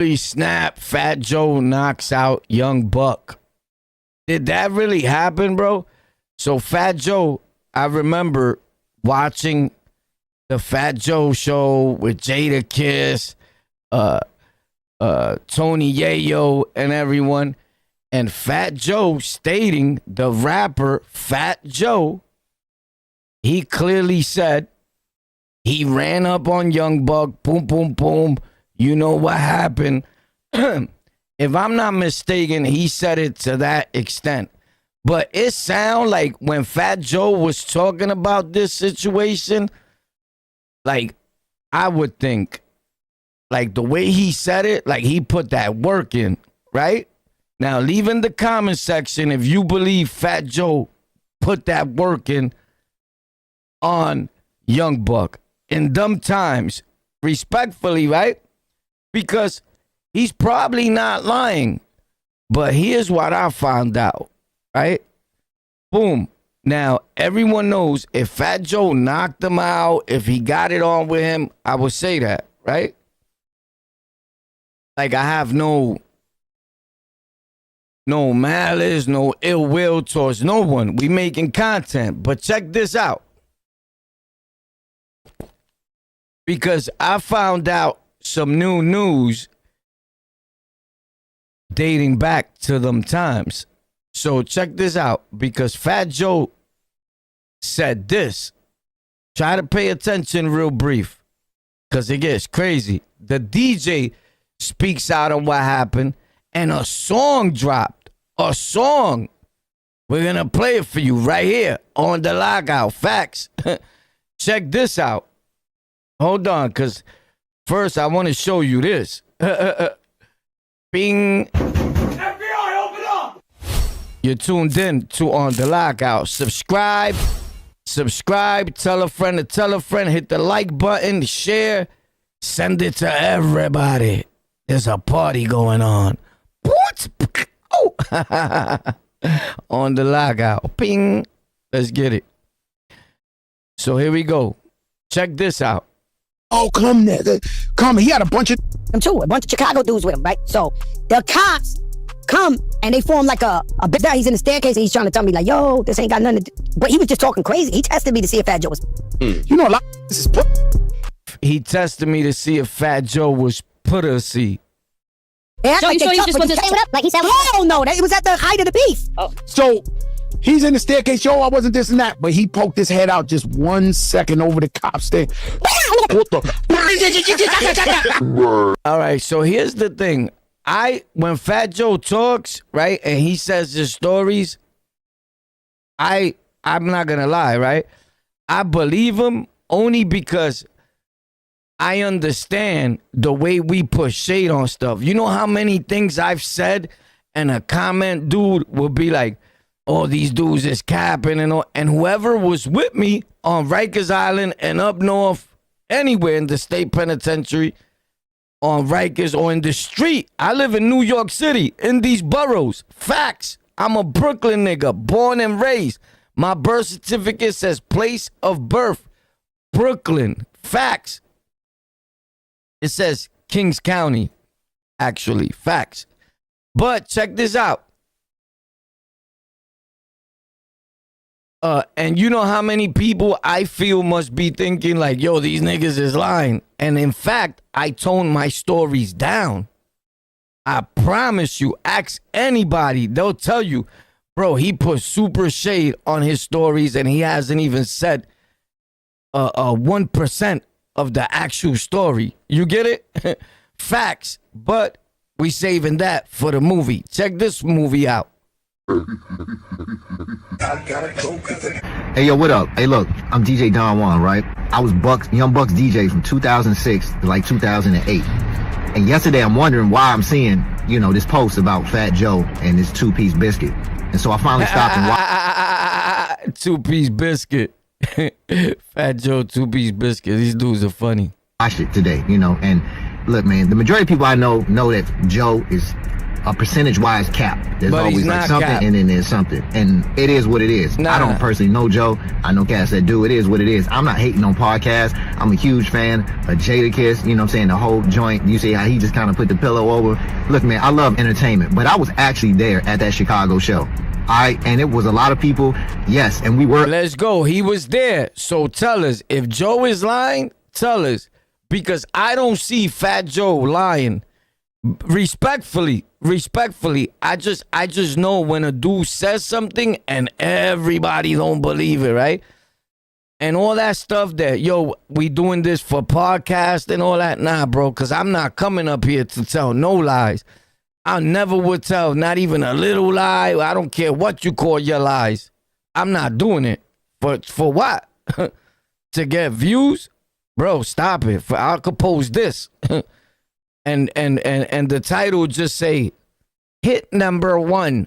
Snap, Fat Joe knocks out Young Buck. Did that really happen, bro? So Fat Joe, I remember watching the Fat Joe show with Jada Kiss, Tony Yayo, and everyone. And Fat Joe stating, the rapper Fat Joe, he clearly said he ran up on Young Buck, boom, boom, boom. You know what happened. If I'm not mistaken, he said it to that extent. But it sounds like when Fat Joe was talking about this situation, like I would think, like the way he said it, like he put that work in, right? Now, leave in the comment section if you believe Fat Joe put that work in on Young Buck in them times, respectfully, right? Because he's probably not lying. But here's what I found out, right? Boom. Now, everyone knows if Fat Joe knocked him out, if he got it on with him, I would say that, right? Like, I have no malice, no ill will towards no one. We making content. But check this out. Because I found out some new news dating back to them times. So check this out, because Fat Joe said this. Try to pay attention real brief, because it gets crazy. The DJ speaks out on what happened, and a song dropped. A song. We're going to play it for you right here on the Lockout. Facts. Check this out. Hold on, because first I want to show you this. Bing. FBI, open up! You're tuned in to On The Lockout. Subscribe. Tell a friend to tell a friend. Hit the like button. Share. Send it to everybody. There's a party going on. What? Oh. On The Lockout. Ping. Let's get it. So here we go. Check this out. Oh, come there. Come. He had a bunch of Chicago dudes with him, right? So the cops come and they form like a bit that he's in the staircase and he's trying to tell me like, yo, this ain't got nothing to do. But he was just talking crazy. He tested me to see if Fat Joe was. You know, a lot of this is He tested me to see if Fat Joe was pussy. Yeah, Joe, you sure you just wasn't came up like he said? Hell no, it was at the height of the beef. Oh. So he's in the staircase. Yo, I wasn't this and that, but he poked his head out just 1 second over the cops there. What the? All right, so here's the thing. When Fat Joe talks, right, and he says his stories, I'm not gonna lie, right? I believe him only because I understand the way we put shade on stuff. You know how many things I've said, and a comment dude will be like, "Oh, these dudes is capping," and all, and whoever was with me on Rikers Island and up north, anywhere in the state penitentiary, on Rikers or in the street. I live in New York City, in these boroughs. Facts. I'm a Brooklyn nigga, born and raised. My birth certificate says place of birth, Brooklyn. Facts. It says Kings County, actually. Facts. But check this out. And you know how many people I feel must be thinking like, yo, these niggas is lying. And in fact, I toned my stories down. I promise you, ask anybody. They'll tell you, bro, he put super shade on his stories and he hasn't even said 1% of the actual story. You get it? Facts. But we saving that for the movie. Check this movie out. Hey, yo, what up? Hey, look, I'm DJ Don Juan, right? I was Young Buck's DJ from 2006 to like 2008. And yesterday I'm wondering why I'm seeing, this post about Fat Joe and his two-piece biscuit. And so I finally stopped and watched. Two-piece biscuit. Fat Joe, two-piece biscuit. These dudes are funny. Watched it today, and look, man, the majority of people I know that Joe is a percentage-wise cap. There's But he's always like not something, cap. and then there's something, and it is what it is. Nah. I don't personally know Joe. I know cats that do. It is what it is. I'm not hating on podcasts. I'm a huge fan of Jadakiss. You know what I'm saying? The whole joint. You see how he just kind of put the pillow over. Look, man, I love entertainment, but I was actually there at that Chicago show. And it was a lot of people. Yes, and we were. Let's go. He was there. So tell us, if Joe is lying, tell us. Because I don't see Fat Joe lying. Respectfully, I just know when a dude says something and everybody don't believe it, right? And all that stuff that, yo, we doing this for podcast and all that. Nah, bro, because I'm not coming up here to tell no lies. I never would tell not even a little lie. I don't care what you call your lies. I'm not doing it. But for what? To get views? Bro, stop it. I'll compose this. And the title just say hit number 1.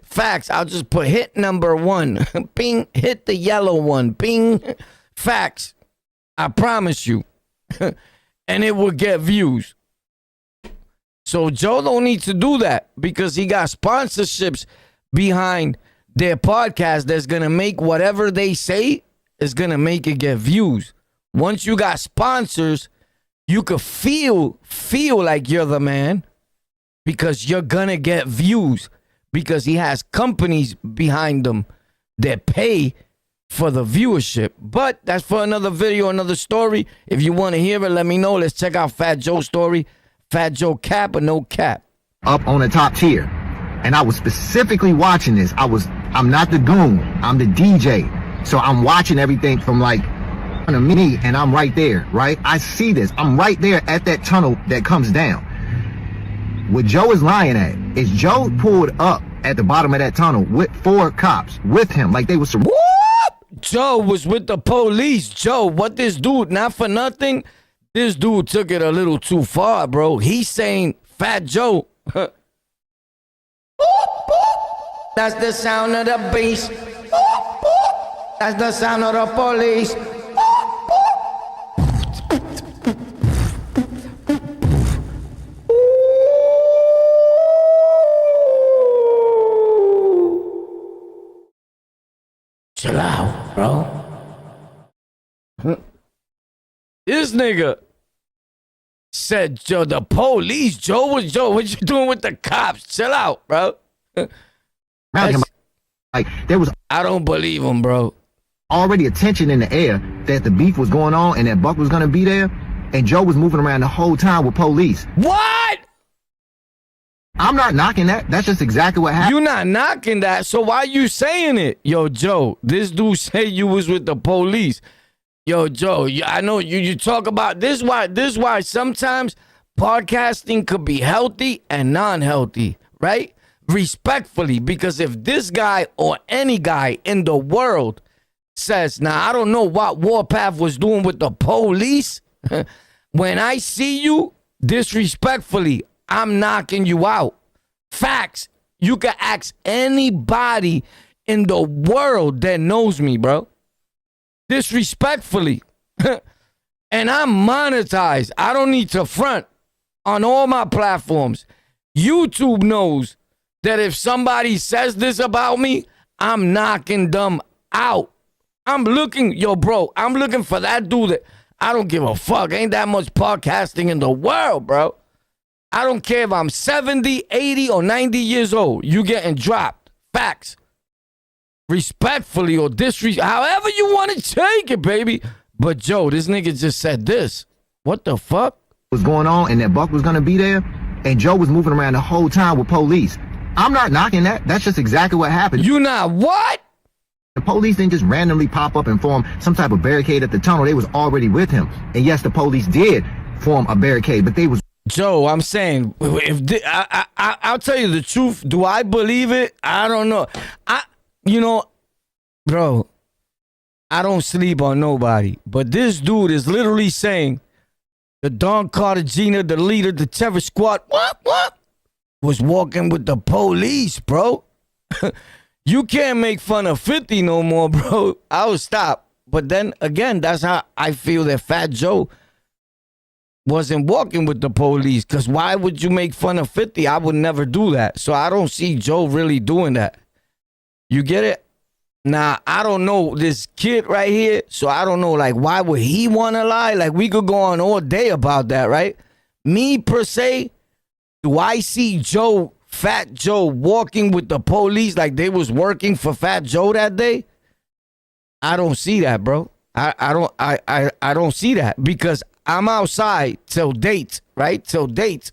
Facts. I'll just put hit number 1. Bing. Hit the yellow one. Bing. Facts. I promise you. And it will get views. So Joe don't need to do that because he got sponsorships behind their podcast that's gonna make whatever they say is gonna make it get views. Once you got sponsors, you could feel like you're the man because you're gonna get views because he has companies behind them that pay for the viewership. But that's for another video, another story. If you want to hear it, let me know. Let's check out Fat Joe's story. Fat Joe cap or no cap? Up on the top tier. And I was specifically watching this. I'm not the goon. I'm the DJ. So I'm watching everything from like me, and I'm right there, right? I see this. I'm right there at that tunnel that comes down. What Joe is lying at is Joe pulled up at the bottom of that tunnel with 4 cops with him, like they was. Whoop! Joe was with the police. Joe, what this dude, not for nothing, this dude took it a little too far, bro. He's saying Fat Joe. That's the sound of the bass. That's the sound of the police. Chill out, bro. This nigga said, Joe, the police. Joe, what you doing with the cops? Chill out, bro. Like there was I don't believe him, bro. already a tension in the air that the beef was going on and that Buck was gonna be there, and Joe was moving around the whole time with police. What? I'm not knocking that. That's just exactly what happened. You not knocking that, so why you saying it? Yo, Joe, this dude say you was with the police. Yo, Joe, I know you talk about this. Why sometimes podcasting could be healthy and non-healthy, right? Respectfully, because if this guy or any guy in the world says, now I don't know what Warpath was doing with the police. When I see you, disrespectfully, I'm knocking you out. Facts. You can ask anybody in the world that knows me, bro. Disrespectfully. And I'm monetized. I don't need to front on all my platforms. YouTube knows that if somebody says this about me, I'm knocking them out. I'm looking for that dude that I don't give a fuck. Ain't that much podcasting in the world, bro. I don't care if I'm 70, 80, or 90 years old. You getting dropped. Facts. Respectfully or however you want to take it, baby. But Joe, this nigga just said this. What the fuck? Was going on and that Buck was gonna be there, and Joe was moving around the whole time with police. I'm not knocking that. That's just exactly what happened. You not what? The police didn't just randomly pop up and form some type of barricade at the tunnel. They was already with him. And yes, the police did form a barricade, but they was. Joe, I'm saying, I'll tell you the truth. Do I believe it? I don't know. Bro, I don't sleep on nobody. But this dude is literally saying the Don Cartagena, the leader, the terror squad, what? Was walking with the police, bro. You can't make fun of 50 no more, bro. I'll stop. But then again, that's how I feel that Fat Joe wasn't walking with the police. Because why would you make fun of 50? I would never do that. So I don't see Joe really doing that. You get it? Now, I don't know this kid right here. So I don't know, like, why would he want to lie? Like, we could go on all day about that, right? Me, per se, do I see Joe, Fat Joe, walking with the police like they was working for Fat Joe that day? I don't see that, bro. I don't see that because I'm outside till dates, right? Till dates.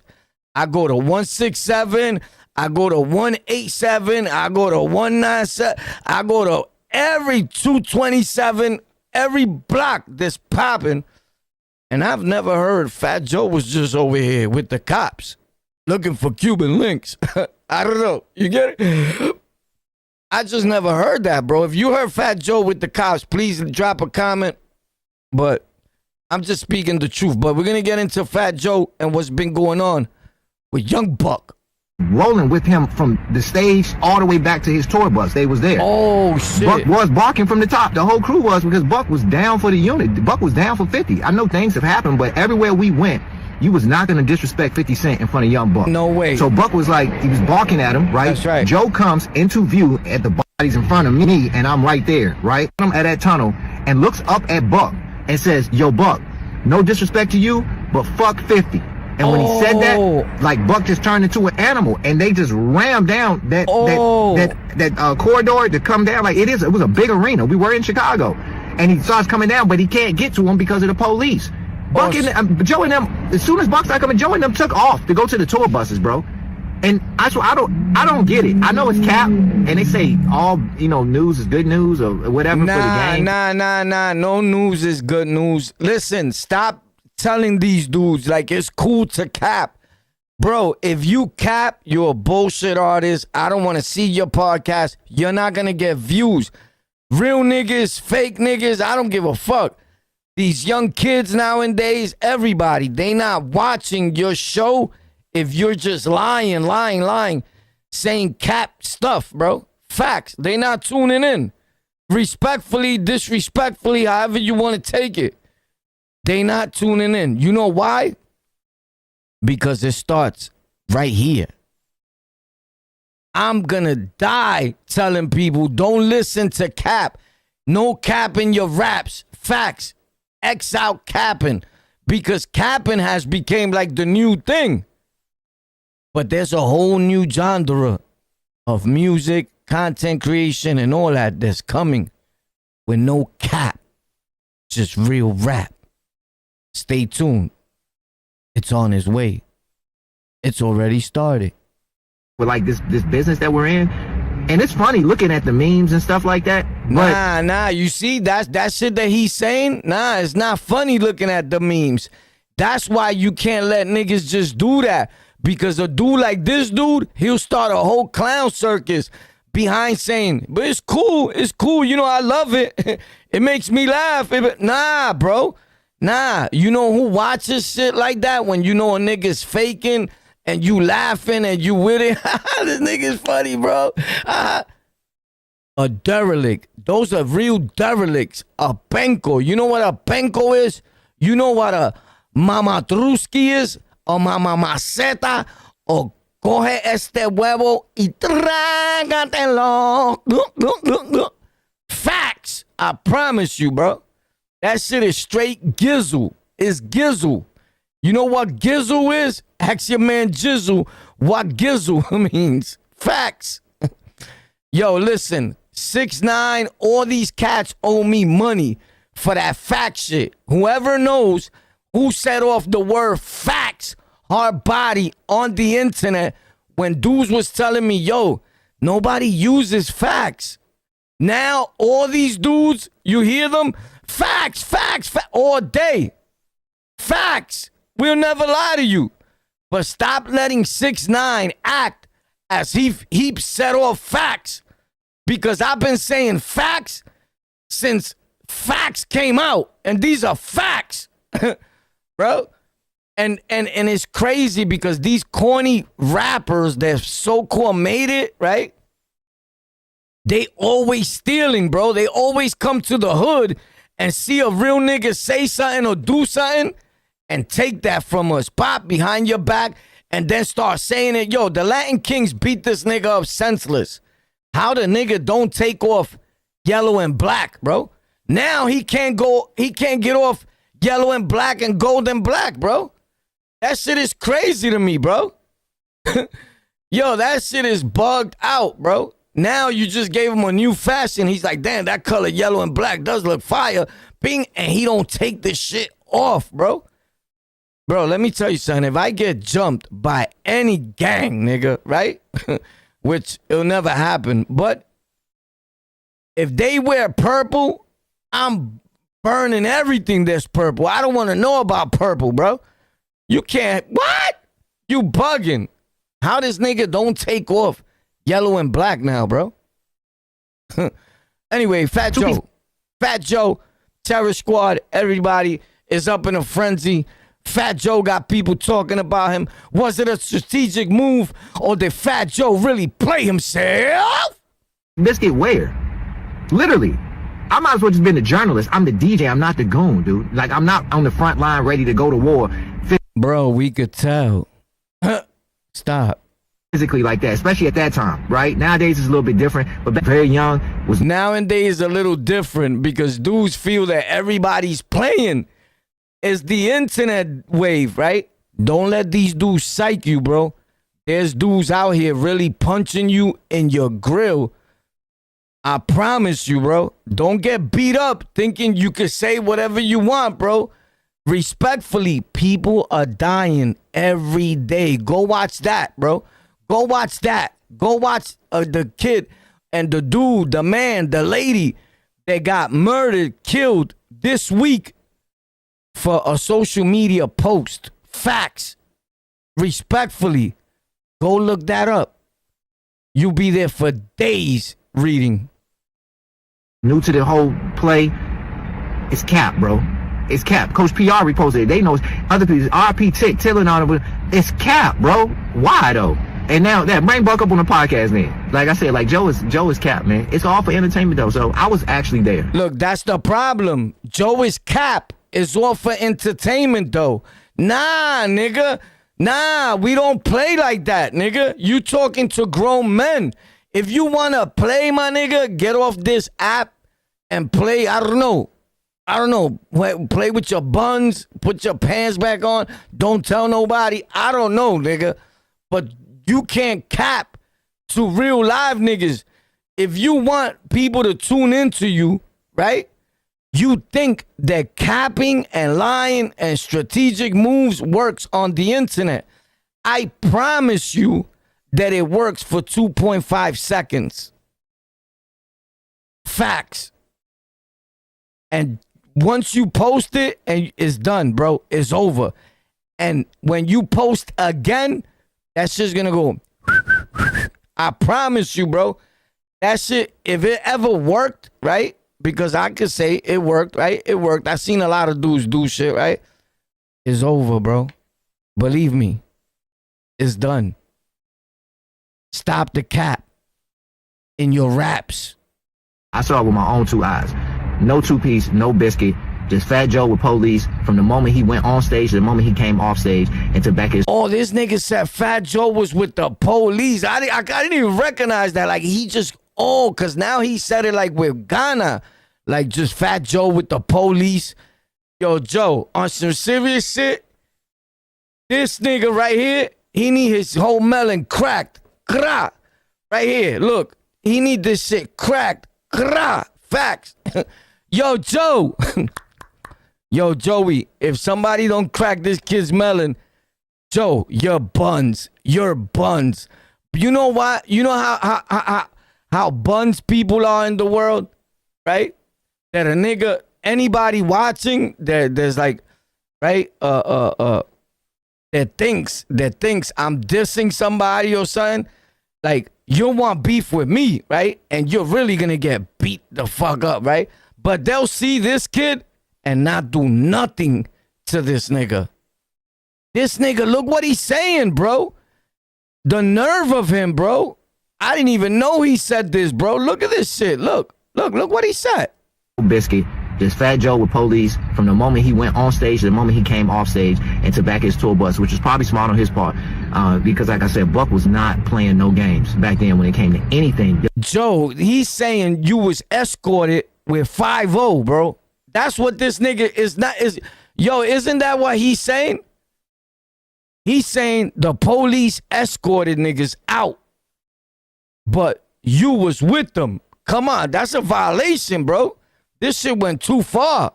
I go to 167, I go to 187, I go to 197, I go to every 227, every block that's popping. And I've never heard Fat Joe was just over here with the cops looking for Cuban links. I don't know. You get it? I just never heard that, bro. If you heard Fat Joe with the cops, please drop a comment. But I'm just speaking the truth. But we're going to get into Fat Joe and what's been going on with Young Buck. Rolling with him from the stage all the way back to his tour bus. They was there. Oh, shit. Buck was barking from the top. The whole crew was, because Buck was down for the unit. Buck was down for 50. I know things have happened, but everywhere we went, you was not going to disrespect 50 Cent in front of Young Buck. No way. So Buck was like, he was barking at him, right? That's right. Joe comes into view at the bodies in front of me, and I'm right there, right? I'm at that tunnel and looks up at Buck and says, yo, Buck, no disrespect to you, but fuck 50. And when he said that, like, Buck just turned into an animal, and they just rammed down that corridor to come down. Like, it was a big arena. We were in Chicago, and he starts coming down, but he can't get to him because of the police. Buck and Joe and them, as soon as Buck started coming, Joe and them took off to go to the tour buses, bro. And I swear, I don't get it. I know it's cap, and they say all, news is good news or whatever for the game. Nah. No news is good news. Listen, stop telling these dudes like it's cool to cap. Bro, if you cap, you're a bullshit artist. I don't want to see your podcast. You're not going to get views. Real niggas, fake niggas, I don't give a fuck. These young kids nowadays, everybody, they not watching your show if you're just lying, saying cap stuff, bro. Facts. They not tuning in. Respectfully, disrespectfully, however you want to take it. They not tuning in. You know why? Because it starts right here. I'm gonna die telling people don't listen to cap. No cap in your raps. Facts. X out capping. Because capping has become like the new thing. But there's a whole new genre of music, content creation, and all that that's coming with no cap. Just real rap. Stay tuned. It's on its way. It's already started. With like this business that we're in. And it's funny looking at the memes and stuff like that. But Nah. You see, that shit that he's saying? Nah, it's not funny looking at the memes. That's why you can't let niggas just do that. Because a dude like this dude, he'll start a whole clown circus behind saying, but it's cool. I love it. It makes me laugh. Nah, bro. Nah, you know who watches shit like that? When you know a nigga's faking and you laughing and you with it. This nigga's funny, bro. A derelict. Those are real derelicts. A penco. You know what a penco is? You know what a mamatruski is? A mamamaceta? O coge este huevo y trágatelo. Facts. I promise you, bro. That shit is straight gizzle. It's gizzle. You know what gizzle is? Ask your man Jizzle what gizzle means. Facts. Yo, listen. 6ix9ine, all these cats owe me money for that fact shit. Whoever knows who set off the word facts, hard body on the internet when dudes was telling me, yo, nobody uses facts. Now, all these dudes, you hear them? Facts, all day. Facts. We'll never lie to you. But stop letting 6ix9ine act as he set off facts. Because I've been saying facts since facts came out. And these are facts. Bro. And it's crazy because these corny rappers that so-called made it, right? They always stealing, bro. They always come to the hood and see a real nigga say something or do something, and take that from us, pop, behind your back, and then start saying it. Yo, the Latin Kings beat this nigga up senseless. How the nigga don't take off yellow and black, bro? Now he can't get off yellow and black and gold and black, bro. That shit is crazy to me, bro. Yo, that shit is bugged out, bro. Now you just gave him a new fashion. He's like, damn, that color yellow and black does look fire. Bing, and he don't take this shit off, bro. Bro, let me tell you something. If I get jumped by any gang, nigga, right? Which it'll never happen. But if they wear purple, I'm burning everything that's purple. I don't want to know about purple, bro. You can't. What? You bugging. How this nigga don't take off yellow and black now, bro? Anyway, Fat Joe, Terror Squad, everybody is up in a frenzy. Fat Joe got people talking about him. Was it a strategic move, or did Fat Joe really play himself? Biscuit where? Literally. I might as well just been a journalist. I'm the DJ. I'm not the goon, dude. Like, I'm not on the front line ready to go to war. Bro, we could tell. Stop. Physically like that, especially at that time, right? Nowadays it's a little bit different, but back very young was nowadays a little different because dudes feel that everybody's playing. It's the internet wave, right? Don't let these dudes psych you, bro. There's dudes out here really punching you in your grill. I promise you, bro. Don't get beat up thinking you can say whatever you want, bro. Respectfully, people are dying every day. Go watch that, bro. Go watch that. Go watch the kid and the dude, the man, the lady that got murdered, killed this week for a social media post. Facts. Respectfully, go look that up. You'll be there for days reading. New to the whole play. It's cap, bro. It's cap. Coach PR reposted it. They know other people. RP Tick telling on it. It's cap, bro. Why though? And now that bring Buck up on the podcast, man. Like I said, like Joe is cap, man. It's all for entertainment though. So I was actually there. Look, that's the problem. Joe is cap. It's all for entertainment though. Nah, nigga. Nah, we don't play like that, nigga. You talking to grown men. If you wanna play, my nigga, get off this app and play. I don't know. Play with your buns. Put your pants back on. Don't tell nobody. I don't know, nigga. But you can't cap to real live niggas. If you want people to tune into you, right? You think that capping and lying and strategic moves works on the internet. I promise you that it works for 2.5 seconds. Facts. And once you post it, and it's done, bro. It's over. And when you post again, that shit's gonna go. I promise you, bro. That shit, if it ever worked, right? Because I could say it worked, right? It worked. I seen a lot of dudes do shit, right? It's over, bro. Believe me. It's done. Stop the cap in your raps. I saw it with my own two eyes. No two-piece, no biscuit. Just Fat Joe with police from the moment he went on stage to the moment he came off stage and to back his. Oh, this nigga said Fat Joe was with the police. I didn't even recognize that. Like, he just, because now he said it like with Ghana. Like, just Fat Joe with the police. Yo, Joe, on some serious shit, this nigga right here, he need his whole melon cracked. Right here, look. He need this shit cracked. Facts. Yo, Joe. Yo, Joey, if somebody don't crack this kid's melon, Joe, you're buns. You're buns. You know why? You know how buns people are in the world, right? That a nigga, anybody watching, there's like, right? That thinks I'm dissing somebody or something. Like, you want beef with me, right? And you're really gonna get beat the fuck up, right? But they'll see this kid and not do nothing to this nigga. This nigga, look what he's saying, bro. The nerve of him, bro. I didn't even know he said this, bro. Look at this shit. Look what he said. Biscuit There's Fat Joe with Police from the moment he went on stage to the moment he came off stage and to back his tour bus, which was probably smart on his part. Because like I said, Buck was not playing no games back then when it came to anything. Joe, he's saying you was escorted with 5-0, bro. That's what this nigga is not. Yo, isn't that what he's saying? He's saying the police escorted niggas out, but you was with them. Come on, that's a violation, bro. This shit went too far.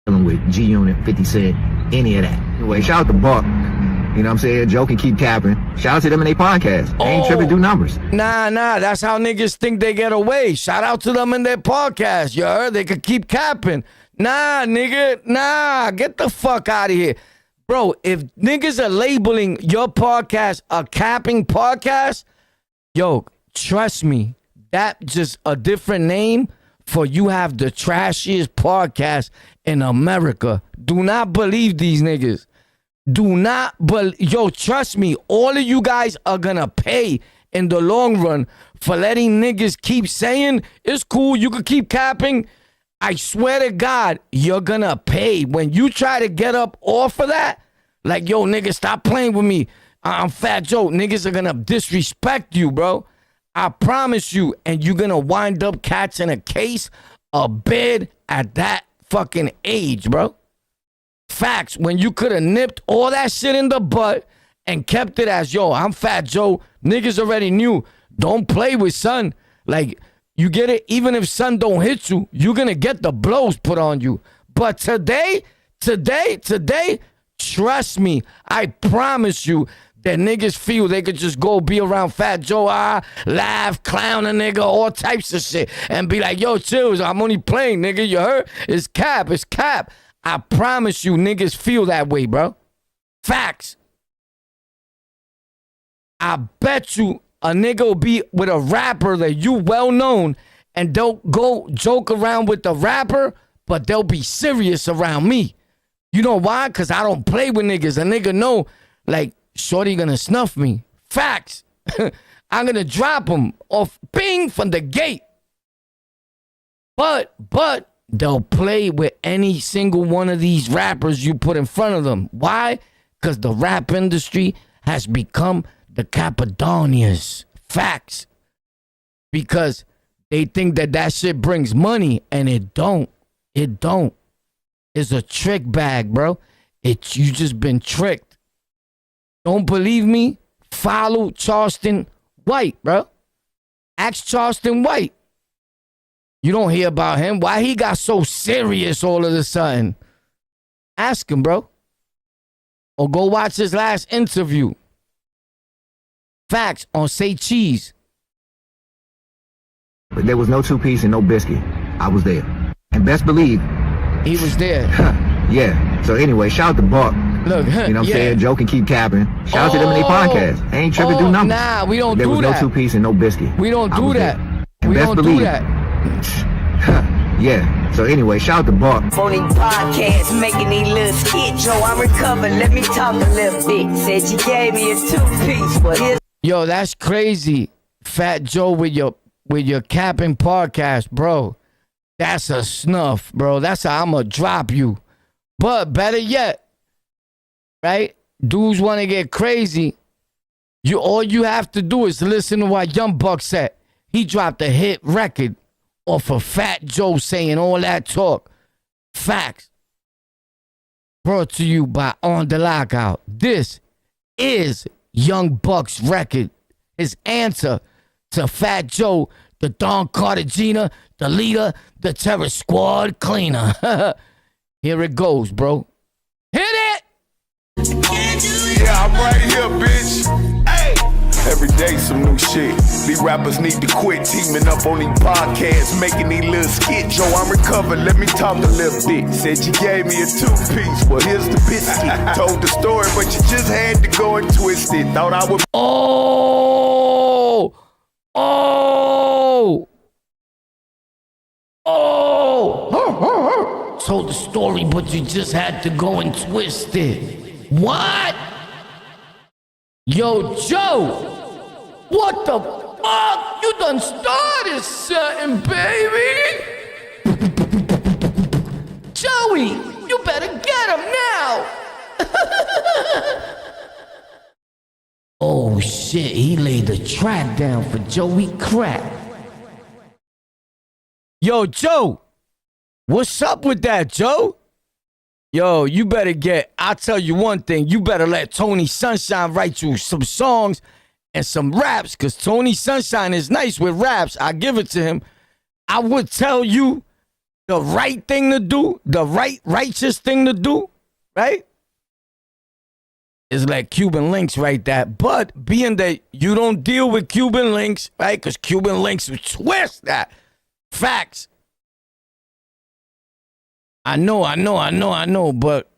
With G-Unit, 50 Cent, any of that. Anyway, shout out to Buck. You know what I'm saying? Joe can keep capping. Shout out to them in their podcast. They ain't tripping, do numbers. Nah, that's how niggas think they get away. Shout out to them in their podcast. You heard? They could keep capping. Nah, nigga. Nah, get the fuck out of here. Bro, if niggas are labeling your podcast a capping podcast, yo, trust me, that just a different name for you have the trashiest podcast in America. Do not believe these niggas. Do not yo, trust me, all of you guys are gonna pay in the long run for letting niggas keep saying it's cool, you can keep capping. I swear to God, you're gonna pay. When you try to get up off of that, like, yo, nigga, stop playing with me. I'm Fat Joe. Niggas are gonna disrespect you, bro. I promise you. And you're gonna wind up catching a case, a bid at that fucking age, bro. Facts. When you could have nipped all that shit in the butt and kept it as, yo, I'm Fat Joe. Niggas already knew. Don't play with son. Like, you get it? Even if son don't hit you, you're gonna get the blows put on you. But today, trust me, I promise you that niggas feel they could just go be around Fat Joe, laugh, clown a nigga, all types of shit, and be like, yo, chill, I'm only playing, nigga, you heard? It's cap. I promise you, niggas feel that way, bro. Facts. I bet you a nigga will be with a rapper that you well known and don't go joke around with the rapper, but they'll be serious around me. You know why? Because I don't play with niggas. A nigga know, like, shorty gonna snuff me. Facts. I'm gonna drop him off, bing, from the gate. But they'll play with any single one of these rappers you put in front of them. Why? Because the rap industry has become the Cappadonias. Facts. Because they think that shit brings money, and it don't. It don't. It's a trick bag, bro. You just been tricked. Don't believe me? Follow Charleston White, bro. Ask Charleston White. You don't hear about him. Why he got so serious all of a sudden? Ask him, bro. Or go watch his last interview. Facts on Say Cheese. But there was no two-piece and no biscuit. I was there. And best believe, he was there. Yeah. So anyway, shout out to Buck. Look, you know what I'm saying? Joe can keep capping. Shout out to them in their podcast. They ain't tripping, do numbers. Nah, we don't there do that. There was no two-piece and no biscuit. We don't do that. We best don't believe, do that. Yeah. So anyway, shout out to Buck. Phony podcast, making these little skits. Yo, I'm recovered. Let me talk a little bit. Said you gave me a two-piece, but here's... Yo, that's crazy. Fat Joe with your capping podcast, bro. That's a snuff, bro. That's how I'm gonna drop you. But better yet, right? Dudes want to get crazy. All you have to do is listen to what Young Buck said. He dropped a hit record off of Fat Joe saying all that talk. Facts. Brought to you by On The Lockout. This is Young Buck's record. His answer to Fat Joe, the Don Cartagena, the leader, the Terror Squad cleaner. Here it goes, bro. Hit it! Yeah, I'm right here, bitch. Hey! Every day some new shit. These rappers need to quit teaming up on these podcasts, making these little skits. Yo, I'm recovered, let me talk a little bit. Said you gave me a two-piece, well here's the biscuit. Told the story, but you just had to go and twist it. Thought I would... Oh! Told the story, but you just had to go and twist it. What? Yo, Joe! What the fuck? You done started something, baby! Joey, you better get him now. Oh shit, he laid the track down for Joey Crack. Yo, Joe, what's up with that, Joe? Yo, you better I'll tell you one thing, you better let Tony Sunshine write you some songs and some raps, because Tony Sunshine is nice with raps. I give it to him. I would tell you the right thing to do, the righteous thing to do, right? Is let Cuban Links write that. But being that you don't deal with Cuban Links, right? Because Cuban Links would twist that. Facts. I know, but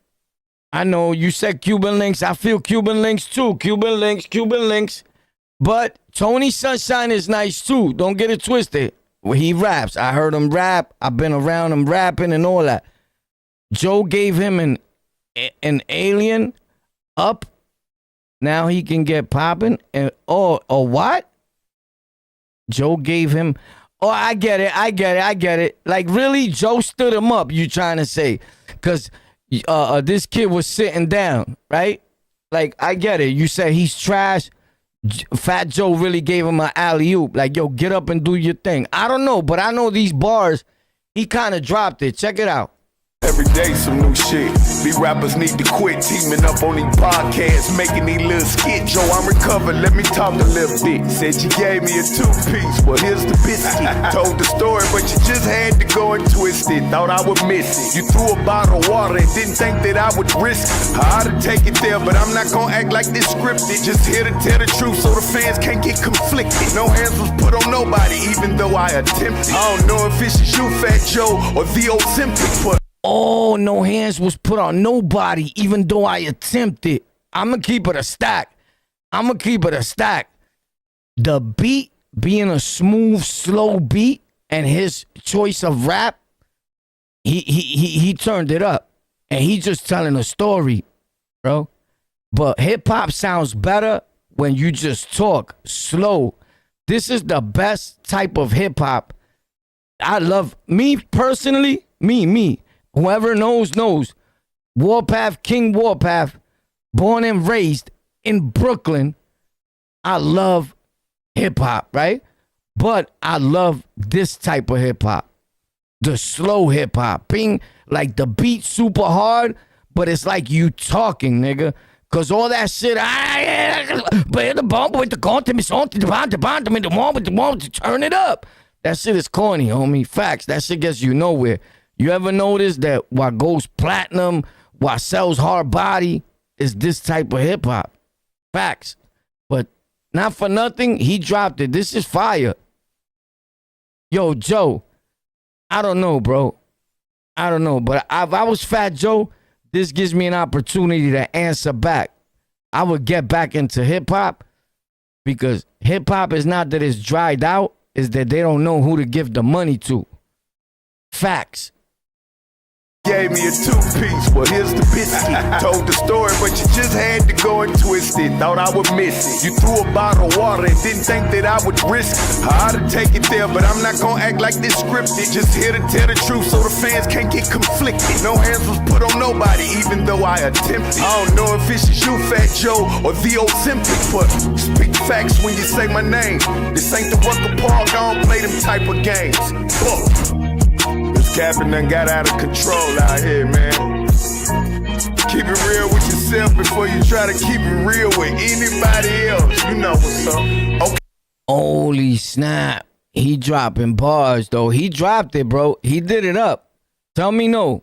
I know you said Cuban Links. I feel Cuban Links too. Cuban Links. But Tony Sunshine is nice too. Don't get it twisted. When he raps, I heard him rap. I've been around him rapping and all that. Joe gave him an alien up. Now he can get popping. And or what? Joe gave him. Oh, I get it. Like, really? Joe stood him up, you trying to say. Because this kid was sitting down, right? Like, I get it. You said he's trash. Fat Joe really gave him an alley-oop. Like, yo, get up and do your thing. I don't know, but I know these bars, he kind of dropped it. Check it out. Every day some new shit. These rappers need to quit teaming up on these podcasts, making these little skits. Joe, I'm recovered, let me talk a little bit. Said you gave me a two-piece, well here's the biscuit. Told the story, but you just had to go and twist it. Thought I would miss it. You threw a bottle of water and didn't think that I would risk it. I ought to take it there, but I'm not gonna act like this scripted. Just here to tell the truth so the fans can't get conflicted. No hands was put on nobody, even though I attempted. I don't know if it's you, Fat Joe, or the Ozempic, but Oh, no hands was put on nobody, even though I attempted. I'm going to keep it a stack. The beat being a smooth, slow beat and his choice of rap, he turned it up. And he just telling a story, bro. But hip-hop sounds better when you just talk slow. This is the best type of hip-hop. I love, me personally, me. Whoever knows. Warpath, King Warpath, born and raised in Brooklyn. I love hip-hop, right? But I love this type of hip-hop. The slow hip-hop. Being like the beat super hard, but it's like you talking, nigga. Cause all that shit, but the bomb with the content, turn it up. That shit is corny, homie. Facts. That shit gets you nowhere. You ever notice that what goes platinum, what sells hard body, is this type of hip hop? Facts. But not for nothing, he dropped it. This is fire. Yo, Joe, I don't know, bro. But if I was Fat Joe, this gives me an opportunity to answer back. I would get back into hip hop because hip hop is not that it's dried out, it's that they don't know who to give the money to. Facts. Gave me a two-piece, well here's the biscuit. Told the story, but you just had to go and twist it. Thought I would miss it. You threw a bottle of water and didn't think that I would risk it. I ought to take it there, but I'm not gonna act like this scripted. Just here to tell the truth so the fans can't get conflicted. No hands was put on nobody, even though I attempted. I don't know if it's you, Fat Joe, or the Ozempic, but speak facts when you say my name. This ain't the Rucker Park, I don't play them type of games. Capping done got out of control out here, man. Keep it real with yourself before you try to keep it real with anybody else. You know what's up. Okay. Holy snap. He dropping bars, though. He dropped it, bro. He did it up. Tell me no.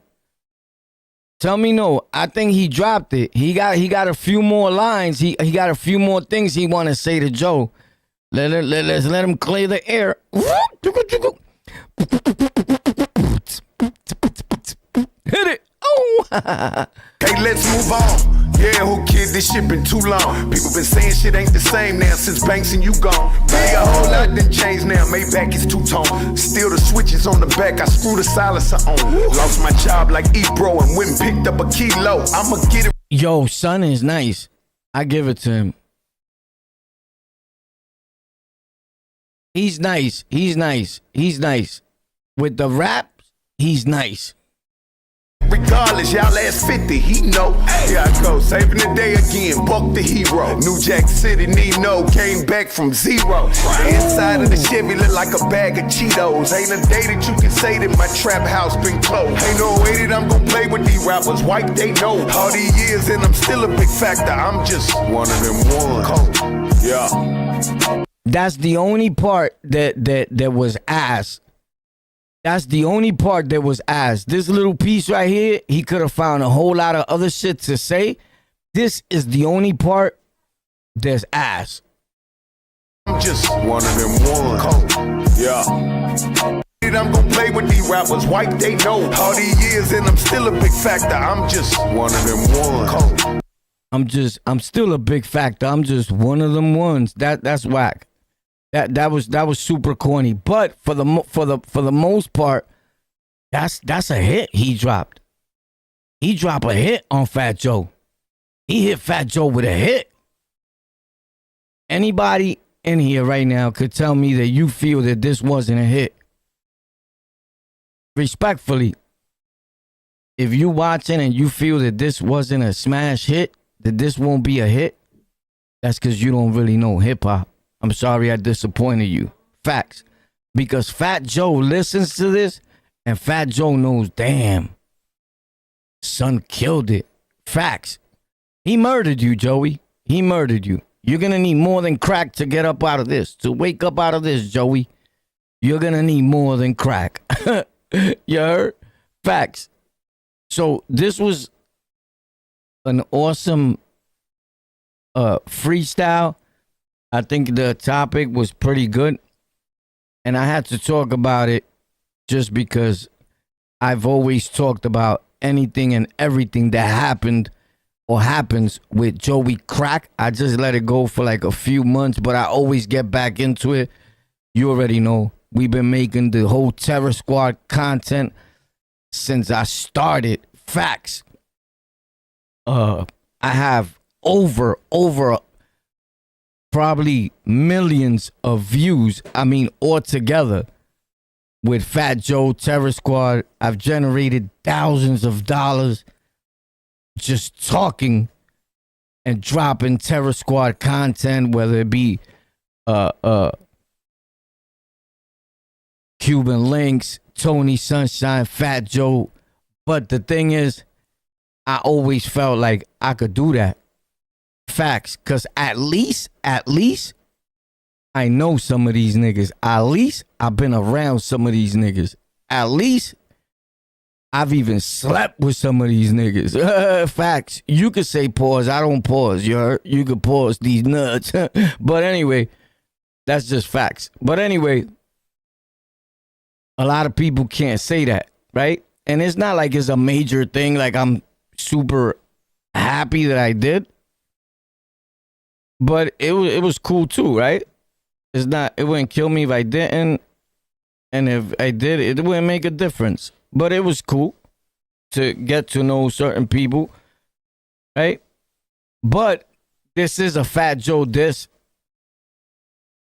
I think he dropped it. He got a few more lines. He got a few more things he want to say to Joe. Let's let him clear the air. Hit it. Oh. Hey, let's move on. Yeah, who kid, this shit been too long. People been saying shit ain't the same now since Banks and you gone. Really a whole lot done changed now. Maybach is two-tone. Still the switches on the back. I screw the silencer on. Lost my job like Ebro and went and picked up a kilo. I'ma get it. Yo, son is nice. I give it to him. He's nice. With the rap, he's nice. Regardless, y'all ask 50, he know. Here I go, saving the day again, Buck the hero. New Jack City, Nino, came back from zero. Inside of the Chevy look like a bag of Cheetos. Ain't a day that you can say that my trap house been closed. Ain't no way that I'm gonna play with these rappers, white they know. All these years and I'm still a big factor, I'm just one of them ones. Yeah. That's the only part that was asked. That's the only part that was asked. This little piece right here, he could have found a whole lot of other shit to say. This is the only part that's asked. I'm just one of them ones. Yeah. I'm gonna play with these rappers, white they know. All these years and I'm still a big factor. I'm just one of them ones. I'm still a big factor. I'm just one of them ones. That's whack. That was super corny, but for the most part, that's a hit he dropped. He dropped a hit on Fat Joe. He hit Fat Joe with a hit. Anybody in here right now could tell me that you feel that this wasn't a hit. Respectfully, if you watching and you feel that this wasn't a smash hit, that this won't be a hit, that's because you don't really know hip hop. I'm sorry I disappointed you. Facts. Because Fat Joe listens to this and Fat Joe knows, damn, son killed it. Facts. He murdered you, Joey. He murdered you. You're going to need more than crack to get up out of this. To wake up out of this, Joey. You're going to need more than crack. You heard? Facts. So this was an awesome freestyle. I think the topic was pretty good. And I had to talk about it just because I've always talked about anything and everything that happened or happens with Joey Crack. I just let it go for like a few months, but I always get back into it. You already know. We've been making the whole Terror Squad content since I started. Facts. I have over probably millions of views. I mean, altogether with Fat Joe, Terror Squad. I've generated thousands of dollars just talking and dropping Terror Squad content, whether it be Cuban Links, Tony Sunshine, Fat Joe. But the thing is, I always felt like I could do that. Facts. Because at least I know some of these niggas. At least I've been around some of these niggas. At least I've even slept with some of these niggas. Facts. You could say pause. I don't pause. You could pause these nuts. But anyway, that's just facts. But anyway, a lot of people can't say that, right? And it's not like it's a major thing. Like I'm super happy that I did. But it was cool too, right? It wouldn't kill me if I didn't. And if I did, it wouldn't make a difference. But it was cool to get to know certain people, right? But this is a Fat Joe diss.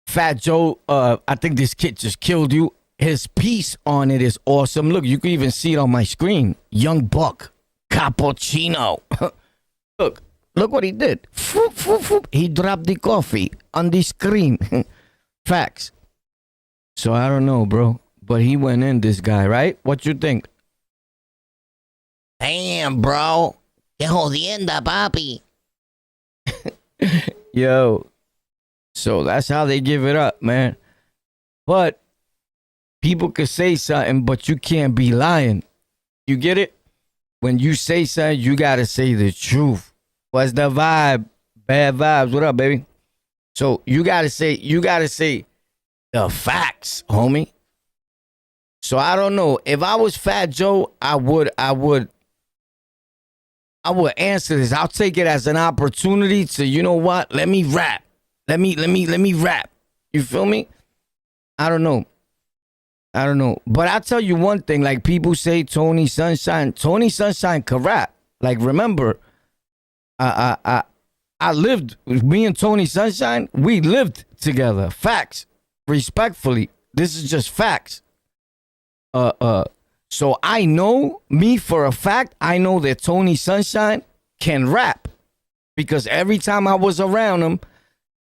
Fat Joe, I think this kid just killed you. His piece on it is awesome. Look, you can even see it on my screen. Young Buck, cappuccino. Look what he did. He dropped the coffee on the screen. Facts. So I don't know, bro. But he went in, this guy, right? What you think? Damn, bro. Qué jodienda, papi. Yo. So that's how they give it up, man. But people could say something, but you can't be lying. You get it? When you say something, you got to say the truth. What's the vibe? Bad vibes. What up, baby? So you gotta say the facts, homie. So I don't know. If I was Fat Joe, I would answer this. I'll take it as an opportunity to, you know what? Let me rap. Let me rap. You feel me? I don't know. But I'll tell you one thing, like people say Tony Sunshine could rap. Like remember, I lived with me and Tony Sunshine. We lived together. Facts. Respectfully. This is just facts. So I know, me for a fact, I know that Tony Sunshine can rap. Because every time I was around him,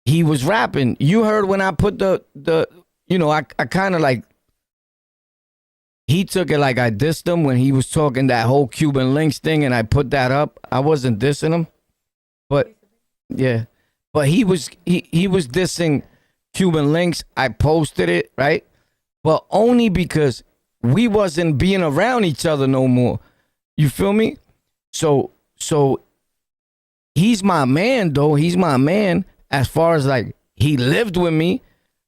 he was rapping. You heard when I put the I kind of like, he took it like I dissed him when he was talking that whole Cuban Links thing, and I put that up. I wasn't dissing him, but yeah, but he was dissing Cuban Links. I posted it, right? But only because we wasn't being around each other no more. You feel me? So he's my man, though. He's my man as far as like he lived with me.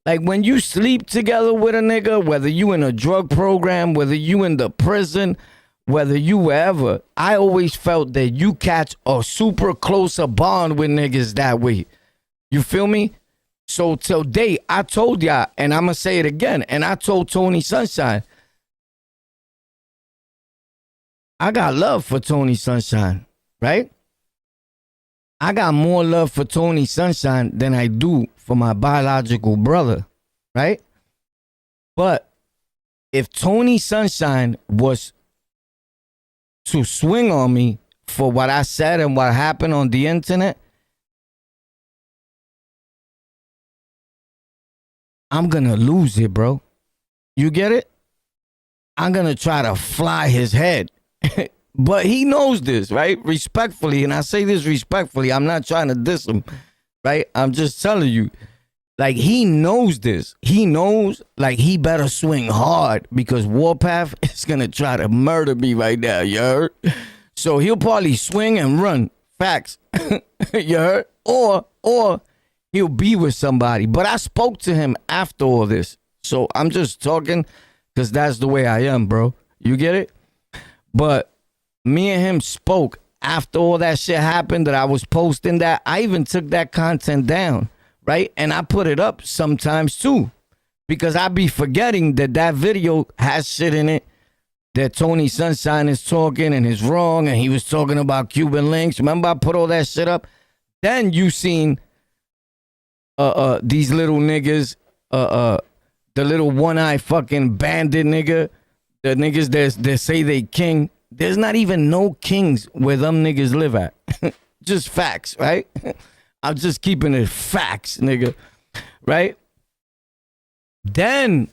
Like when you sleep together with a nigga, whether you in a drug program, whether you in the prison, whether you wherever, I always felt that you catch a super closer bond with niggas that way. You feel me? So today, I told y'all, and I'm going to say it again, and I told Tony Sunshine, I got love for Tony Sunshine, right? I got more love for Tony Sunshine than I do for my biological brother, right? But if Tony Sunshine was to swing on me for what I said and what happened on the internet, I'm gonna lose it, bro. You get it? I'm gonna try to fly his head. But he knows this, right? Respectfully, and I say this respectfully, I'm not trying to diss him, right? I'm just telling you, like, he knows this. He knows, like, he better swing hard because Warpath is gonna try to murder me right now, you heard? So he'll probably swing and run. Facts. You heard? Or he'll be with somebody. But I spoke to him after all this. So I'm just talking because that's the way I am, bro. You get it? But me and him spoke after all that shit happened that I was posting that. I even took that content down, right? And I put it up sometimes too. Because I be forgetting that video has shit in it that Tony Sunshine is talking and is wrong, and he was talking about Cuban Links. Remember I put all that shit up? Then you seen these little niggas, the little one-eye fucking bandit nigga, the niggas that say they king. There's not even no kings where them niggas live at. Just facts, right? I'm just keeping it facts, nigga. Right? Then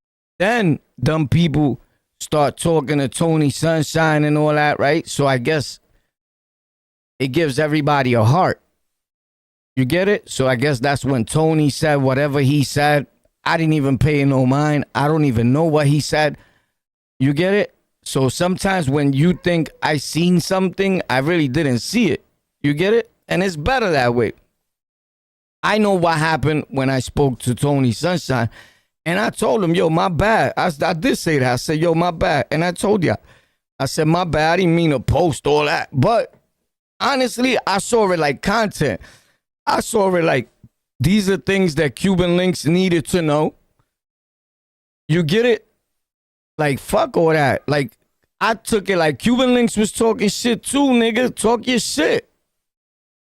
them people start talking to Tony Sunshine and all that, right? So I guess it gives everybody a heart. You get it? So I guess that's when Tony said whatever he said. I didn't even pay no mind. I don't even know what he said. You get it? So sometimes when you think I seen something, I really didn't see it. You get it? And it's better that way. I know what happened when I spoke to Tony Sunshine. And I told him, yo, my bad. I did say that. I said, yo, my bad. And I told you, I said, my bad. I didn't mean to post all that. But honestly, I saw it like content. I saw it like, these are things that Cuban Links needed to know. You get it? Like, fuck all that. Like, I took it like Cuban Links was talking shit too, nigga. Talk your shit.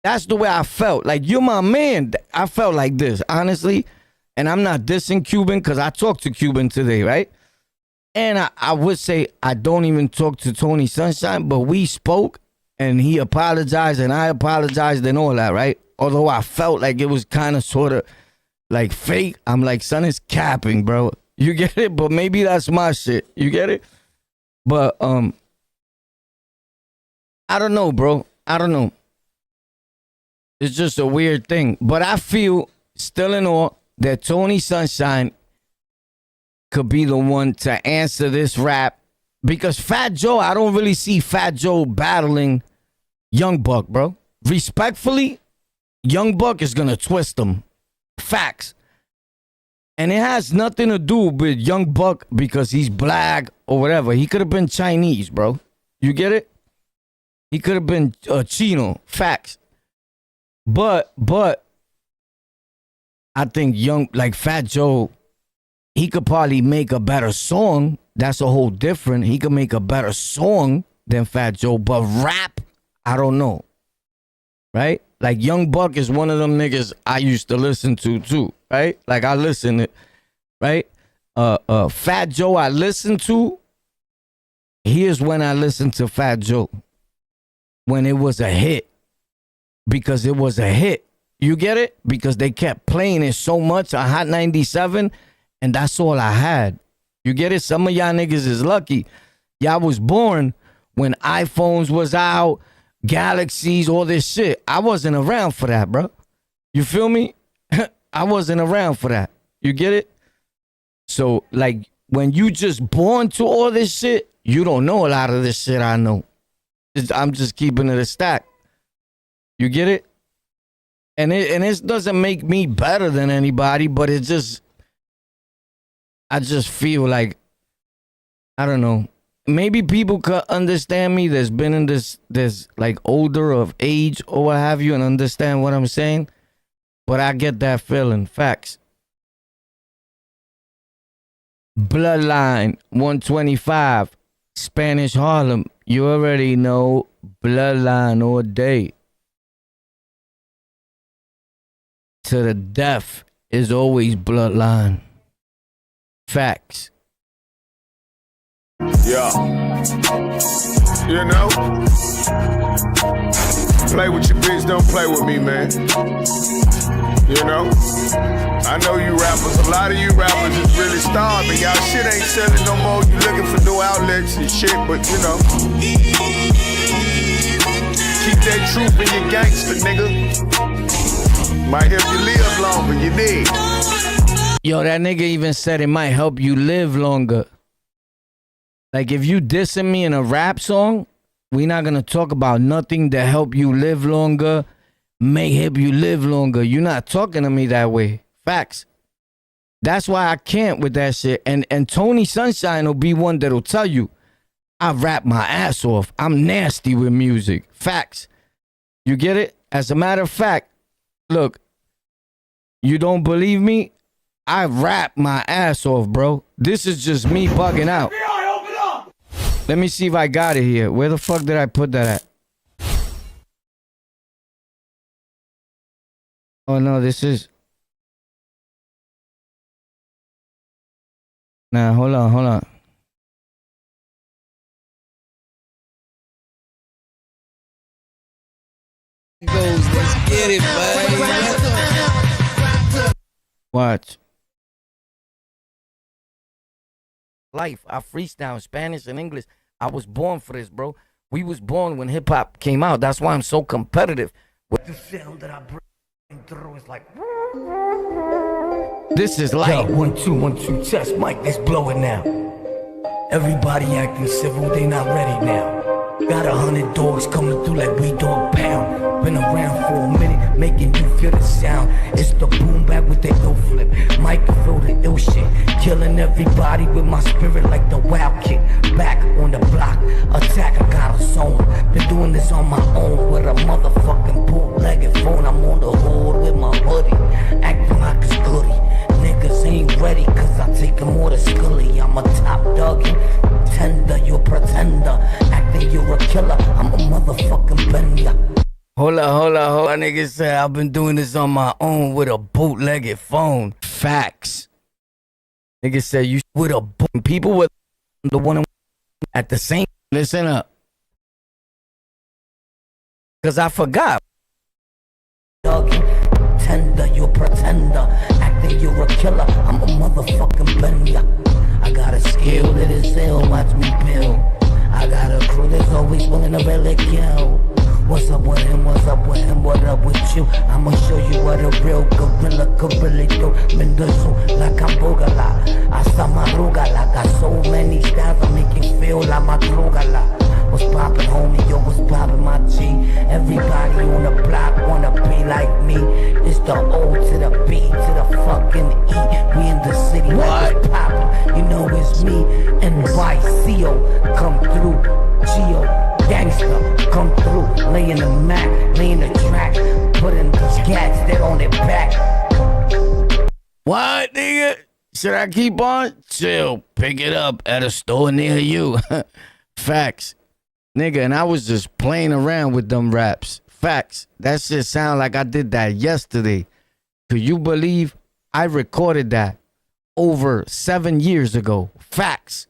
That's the way I felt. Like, you're my man. I felt like this, honestly. And I'm not dissing Cuban because I talked to Cuban today, right? And I would say I don't even talk to Tony Sunshine, but we spoke and he apologized and I apologized and all that, right? Although I felt like it was kind of sort of like fake. I'm like, son, it's capping, bro. You get it? But maybe that's my shit. You get it? But I don't know, bro. I don't know. It's just a weird thing. But I feel still in all that Tony Sunshine could be the one to answer this rap. Because Fat Joe, I don't really see Fat Joe battling Young Buck, bro. Respectfully, Young Buck is going to twist him. Facts. And it has nothing to do with Young Buck because he's black or whatever. He could have been Chinese, bro. You get it? He could have been Chino. Facts. But I think Fat Joe, he could probably make a better song. That's a whole different. He could make a better song than Fat Joe. But rap, I don't know. Right? Like Young Buck is one of them niggas I used to listen to too. Right? Like I listened to, right? Fat Joe I listened to, Here's when I listened to Fat Joe. When it was a hit. Because it was a hit. You get it? Because they kept playing it so much on Hot 97, and that's all I had. You get it? Some of y'all niggas is lucky. Y'all was born when iPhones was out, Galaxies, all this shit. I wasn't around for that, bro. You feel me? I wasn't around for that. You get it? So, like, when you just born to all this shit, you don't know a lot of this shit I know. I'm just keeping it a stack. You get it? And it doesn't make me better than anybody, but I just feel like, I don't know. Maybe people could understand me that's been in this like older of age or what have you and understand what I'm saying. But I get that feeling. Facts. Bloodline 125. Spanish Harlem. You already know. Bloodline all day. To the death is always bloodline. Facts. Yeah. You know? Play with your bitch, don't play with me, man. You know? I know you rappers, a lot of you rappers is really starving. Y'all shit ain't selling no more. You looking for new outlets and shit, but you know. Keep that truth in your gangster, nigga. Might help you live longer, you dig? Yo, that nigga even said it might help you live longer. Like, if you dissing me in a rap song, we're not going to talk about nothing that help you live longer, may help you live longer. You're not talking to me that way. Facts. That's why I can't with that shit. And Tony Sunshine will be one that'll tell you, I rap my ass off. I'm nasty with music. Facts. You get it? As a matter of fact, look, you don't believe me? I rap my ass off, bro. This is just me bugging out. Let me see if I got it here. Where the fuck did I put that at? Oh, no, this is... Nah, hold on. Let's get it, baby. Watch. Life. I freestyle in Spanish and English. I was born for this, bro. We was born when hip hop came out. That's why I'm so competitive. With the sound that I bring through, it's like. This is life. Yo, 1 2 1 2 test. Mic, let's blow it now. Everybody acting civil, they not ready now. Got 100 dogs coming through like we dog pound. Been around for a minute, making you feel the sound. It's the boom back with the ill flip. Mike can feel the ill shit. Killing everybody with my spirit like the wild kick. Back on the block, attack, I got a zone. Been doing this on my own with a motherfucking bootlegged phone. I'm on the hood with my hoodie, acting like it's goody. Niggas ain't ready cause I take them more to Scully. I'm a top dog, tender, you a pretender. Acting you're a killer, I'm a motherfucking bender. Hold on. Nigga said I've been doing this on my own with a bootlegged phone. Facts. Nigga said you with a boot. People with the one at the same. Listen up. Cause I forgot. Tender, you a pretender. Acting you're a killer, I'm a motherfucking bender. I got a skill that is ill, watch me build. I got a crew that's always willing to really kill. What's up with him, what up with you? I'ma show you what a real gorilla could really do. Mendoza, like I'm Bogala. Hasta Marugala. Got so many styles, I make you feel like my Drogala. What's poppin', homie? Yo, what's poppin', my G? Everybody on the block wanna be like me. It's the O to the B to the fucking E. We in the city, like it's poppin'. You know it's me, NYCO. Come through, Geo. Gangster, come through, lay in the Mac, lay in the track, put in these cats that on their back. What, nigga? Should I keep on? Chill, pick it up at a store near you. Facts. Nigga, and I was just playing around with them raps. Facts. That shit sound like I did that yesterday. Could you believe I recorded that over 7 years ago? Facts.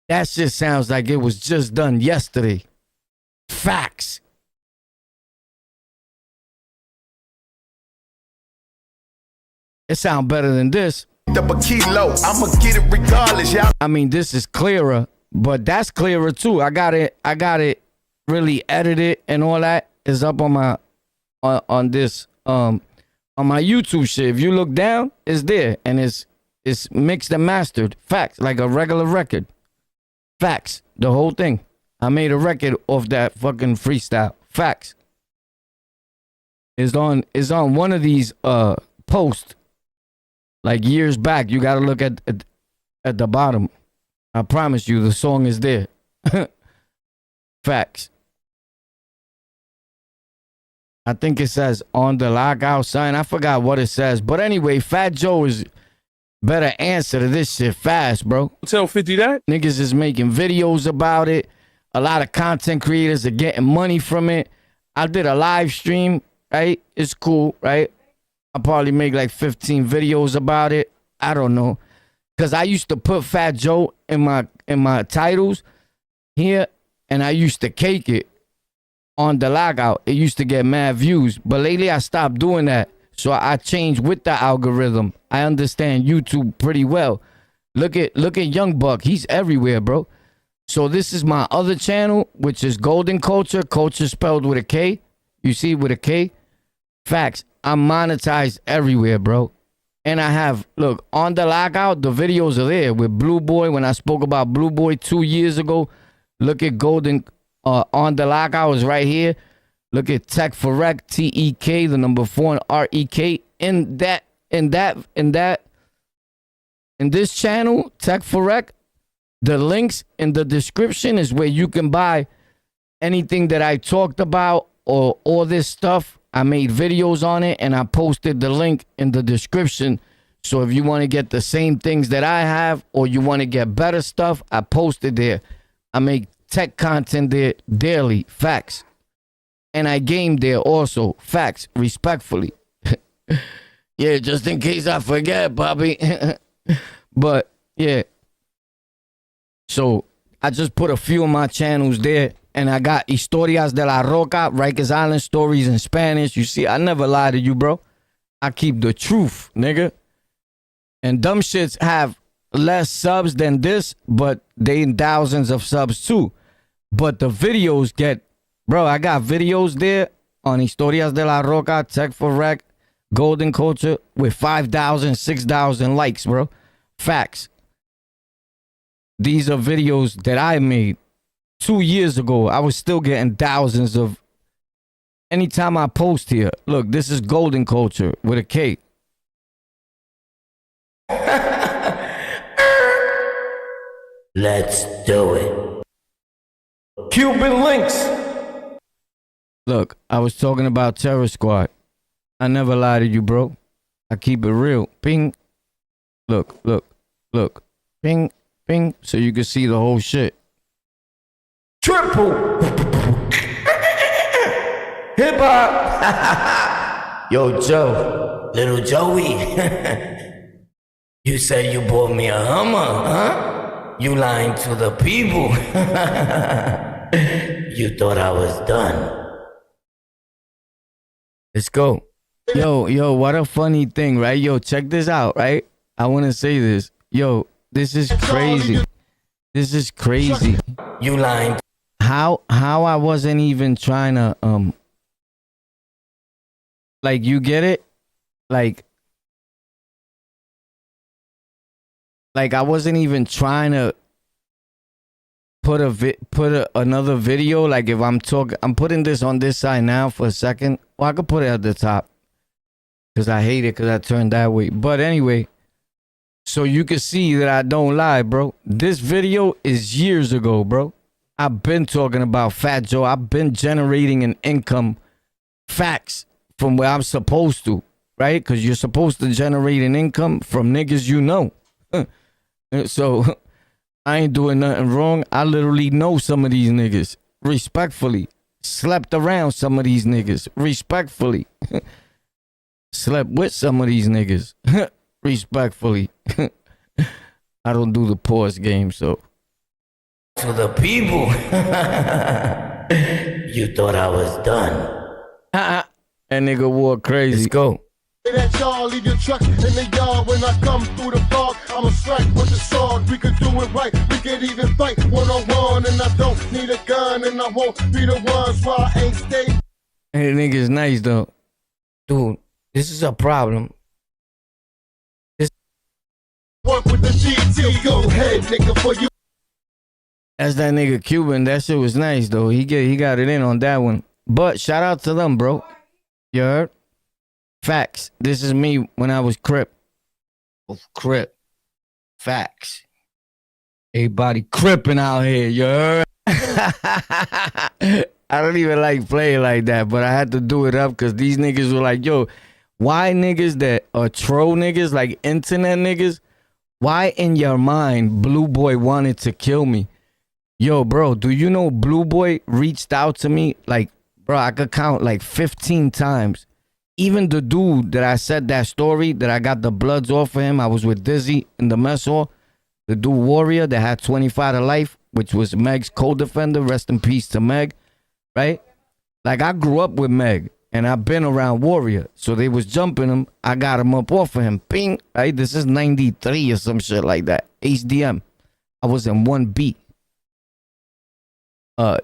That shit sounds like it was just done yesterday. Facts. It sounds better than this. Up a kilo, I'ma get it regardless, y'all. I mean, this is clearer, but that's clearer too. I got it really edited and all that is up on my on this on my YouTube shit. If you look down, it's there and it's mixed and mastered. Facts, like a regular record. Facts, the whole thing. I made a record off that fucking freestyle. Facts. It's on one of these posts. Like years back, you gotta look at the bottom. I promise you, the song is there. Facts. I think it says on the lockout sign. I forgot what it says. But anyway, Fat Joe is better answer to this shit fast, bro. Tell 50 that. Niggas is making videos about it. A lot of content creators are getting money from it. I did a live stream, right? It's cool, right? I'll probably make like 15 videos about it. I don't know. Cause I used to put Fat Joe in my titles here, and I used to cake it on the lockout. It used to get mad views. But lately I stopped doing that. So I changed with the algorithm. I understand YouTube pretty well. Look at Young Buck. He's everywhere, bro. So this is my other channel, which is Golden Culture. Culture spelled with a K. You see with a K. Facts. I'm monetized everywhere, bro. And I have, look, on the lockout, the videos are there with Blue Boy. When I spoke about Blue Boy 2 years ago, look at Golden, on the lockout is right here. Look at Tech for Rec, TEK, the number 4 and REK. In this channel, Tech for Rec, the links in the description is where you can buy anything that I talked about or all this stuff. I made videos on it and I posted the link in the description. So if you want to get the same things that I have or you want to get better stuff, I posted there. I make tech content there daily. Facts. And I game there also. Facts. Respectfully. Yeah, just in case I forget, Bobby. But yeah. So I just put a few of my channels there. And I got Historias de la Roca, Rikers Island stories in Spanish. You see, I never lie to you, bro. I keep the truth, nigga. And dumb shits have less subs than this, but they in thousands of subs too. But the videos get, bro, I got videos there on Historias de la Roca, Tech for Rec, Golden Culture with 5,000, 6,000 likes, bro. Facts. These are videos that I made. 2 years ago, I was still getting thousands of. Anytime I post here, look, this is Golden Culture with a K. Let's do it. Cuban links. Look, I was talking about Terror Squad. I never lie to you, bro. I keep it real. Ping. Look. Ping, ping. So you can see the whole shit. Triple hip hop. Yo, Joe, little Joey. You said you bought me a Hummer, huh? You lying to the people. You thought I was done. Let's go. Yo, what a funny thing, right? Yo, check this out, right? I want to say this. Yo, this is crazy. This is crazy. You lying. How I wasn't even trying to like, you get it? Like I wasn't even trying to put another video. Like if I'm putting this on this side now for a second. Well, I could put it at the top because I hate it because I turned that way. But anyway, so you can see that I don't lie, bro. This video is years ago, bro. I've been talking about Fat Joe. I've been generating an income. Facts from where I'm supposed to, right? Because you're supposed to generate an income from niggas you know. So I ain't doing nothing wrong. I literally know some of these niggas. Respectfully. Slept around some of these niggas. Respectfully. Slept with some of these niggas. Respectfully. I don't do the pause game, so to the people. You thought I was done. That nigga wore crazy. Let's go. That y'all leave your truck in the yard when I come through the park. I'ma strike with the sword. We could do it right. We could even fight one-on-one. And I don't need a gun. And I won't be the ones why I ain't stay. Hey, nigga's nice though. Dude, this is a problem. Work with the GT. Go ahead, nigga, for you. That's that nigga Cuban. That shit was nice though. He got it in on that one. But shout out to them, bro. You heard? Facts. This is me when I was Crip. Crip. Facts. Everybody cripping out here, you heard? I don't even like playing like that, but I had to do it up because these niggas were like, yo, why niggas that are troll niggas, like internet niggas, why in your mind Blue Boy wanted to kill me? Yo, bro, do you know Blue Boy reached out to me? Like, bro, I could count like 15 times. Even the dude that I said that story, that I got the bloods off of him, I was with Dizzy in the mess hall, the dude Warrior that had 25 to life, which was Meg's co-defender, rest in peace to Meg, right? Like, I grew up with Meg, and I've been around Warrior, so they was jumping him, I got him up off of him, ping, right? This is 93 or some shit like that, HDM. I was in one beat.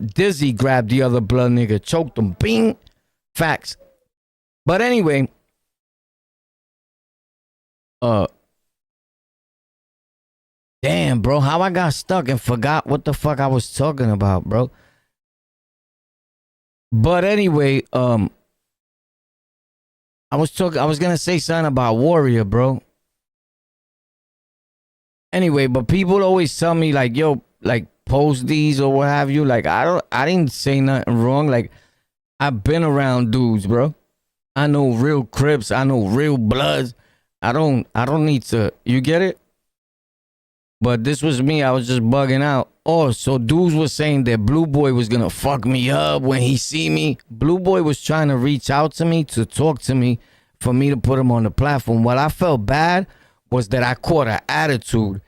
Dizzy grabbed the other blood nigga, choked him, bing, facts. But anyway, damn, bro, how I got stuck and forgot what the fuck I was talking about, bro. But anyway, I was gonna say something about Warrior, bro. Anyway, but people always tell me like, yo, like post these or what have you. Like, I didn't say nothing wrong. Like, I've been around dudes, bro. I know real Crips. I know real Bloods. I don't need to. You get it? But this was me. I was just bugging out. Oh, so dudes was saying that Blue Boy was gonna fuck me up when he see me. Blue Boy was trying to reach out to me to talk to me for me to put him on the platform. What I felt bad was that I caught an attitude.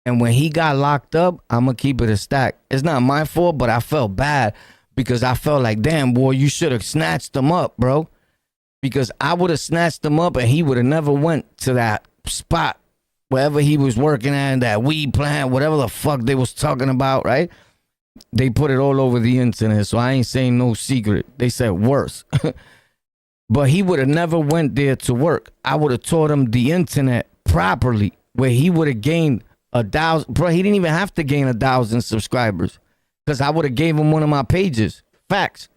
And when he got locked up, I'm gonna keep it a stack. It's not my fault, but I felt bad because I felt like, damn, boy, you should have snatched him up, bro. Because I would have snatched him up and he would have never went to that spot wherever he was working at, that weed plant, whatever the fuck they was talking about, right? They put it all over the internet, so I ain't saying no secret. They said worse. But he would have never went there to work. I would have taught him the internet properly, where he would have gained 1,000. Bro, he didn't even have to gain 1,000 subscribers because I would have gave him one of my pages. Facts.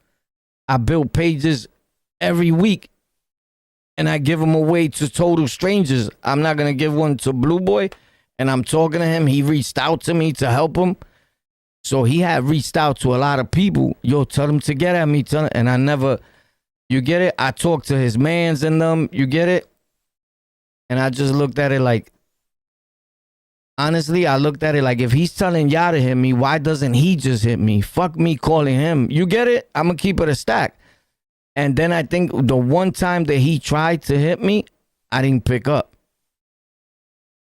I build pages every week. And I give them away to total strangers. I'm not going to give one to Blue Boy. And I'm talking to him. He reached out to me to help him. So he had reached out to a lot of people. Yo, tell them to get at me. And I never, you get it? I talked to his mans and them. You get it? And I just looked at it like, honestly, I looked at it like, if he's telling y'all to hit me, why doesn't he just hit me? Fuck me calling him. You get it? I'm going to keep it a stack. And then I think the one time that he tried to hit me, I didn't pick up.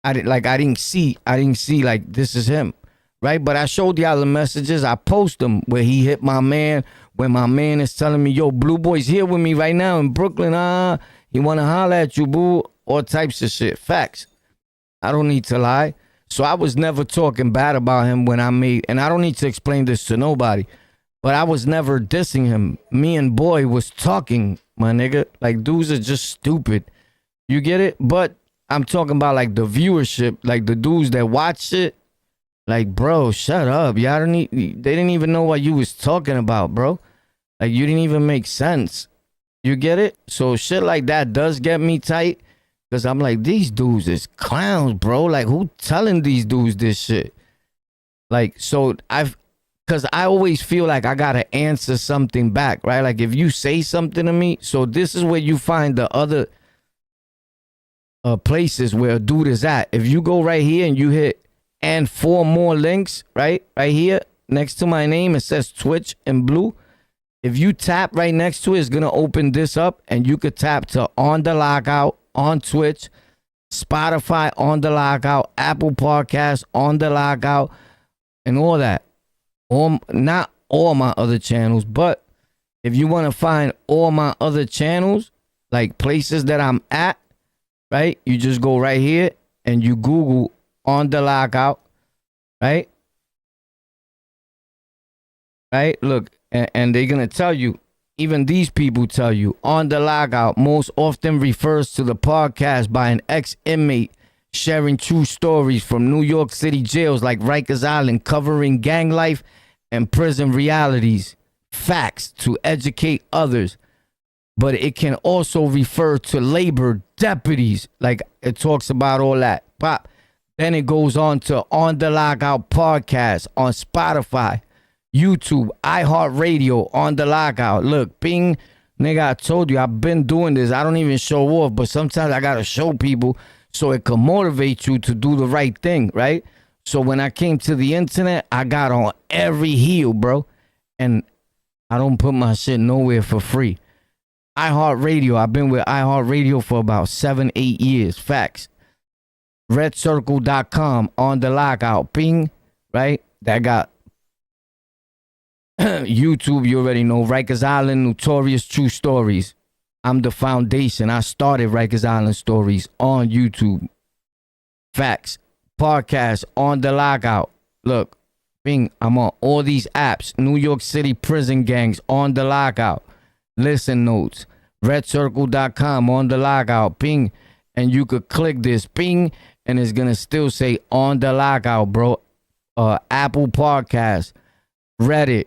I didn't see like this is him, right? But I showed y'all the messages. I post them where he hit my man, when my man is telling me, yo, Blue Boy's here with me right now in Brooklyn. He want to holler at you, boo. All types of shit. Facts. I don't need to lie. So I was never talking bad about him when I made, and I don't need to explain this to nobody. But I was never dissing him. Me and Boy was talking, my nigga. Like, dudes are just stupid. You get it? But I'm talking about, like, the viewership. Like, the dudes that watch it. Like, bro, shut up. Y'all they didn't even know what you was talking about, bro. Like, you didn't even make sense. You get it? So shit like that does get me tight. Because I'm like, these dudes is clowns, bro. Like, who telling these dudes this shit? Like, so because I always feel like I got to answer something back, right? Like, if you say something to me, so this is where you find the other places where a dude is at. If you go right here and you hit and 4 more links, right here next to my name, it says Twitch in blue. If you tap right next to it, it's going to open this up and you could tap to On The Lockout on Twitch, Spotify On The Lockout, Apple Podcasts On The Lockout, and all that. not all my other channels, but if you want to find all my other channels, like places that I'm at, right? You just go right here and you Google On The Lockout, right? Right? Look, and they're going to tell you, even these people tell you, On The Lockout most often refers to the podcast by an ex-inmate sharing true stories from New York City jails like Rikers Island, covering gang life and prison realities, facts to educate others. But it can also refer to labor deputies, like it talks about all that. Pop. Then it goes on to On The Lockout podcast on Spotify, YouTube, iHeartRadio, On The Lockout. Look, Bing, nigga, I told you, I've been doing this. I don't even show off, but sometimes I gotta show people so it can motivate you to do the right thing, right? So when I came to the internet, I got on every heel, bro. And I don't put my shit nowhere for free. iHeartRadio, I've been with iHeartRadio for about 7-8 years. Facts. RedCircle.com, On The Lockout. Bing, right? That got YouTube, you already know. Rikers Island, Notorious True Stories. I'm the foundation. I started Rikers Island Stories on YouTube. Facts. Podcast, On The Lockout. Look, Bing, I'm on all these apps. New York City prison gangs, On The Lockout. Listen notes. RedCircle.com, On The Lockout. Bing. And you could click this. Bing. And it's going to still say On The Lockout, bro. Apple Podcast. Reddit.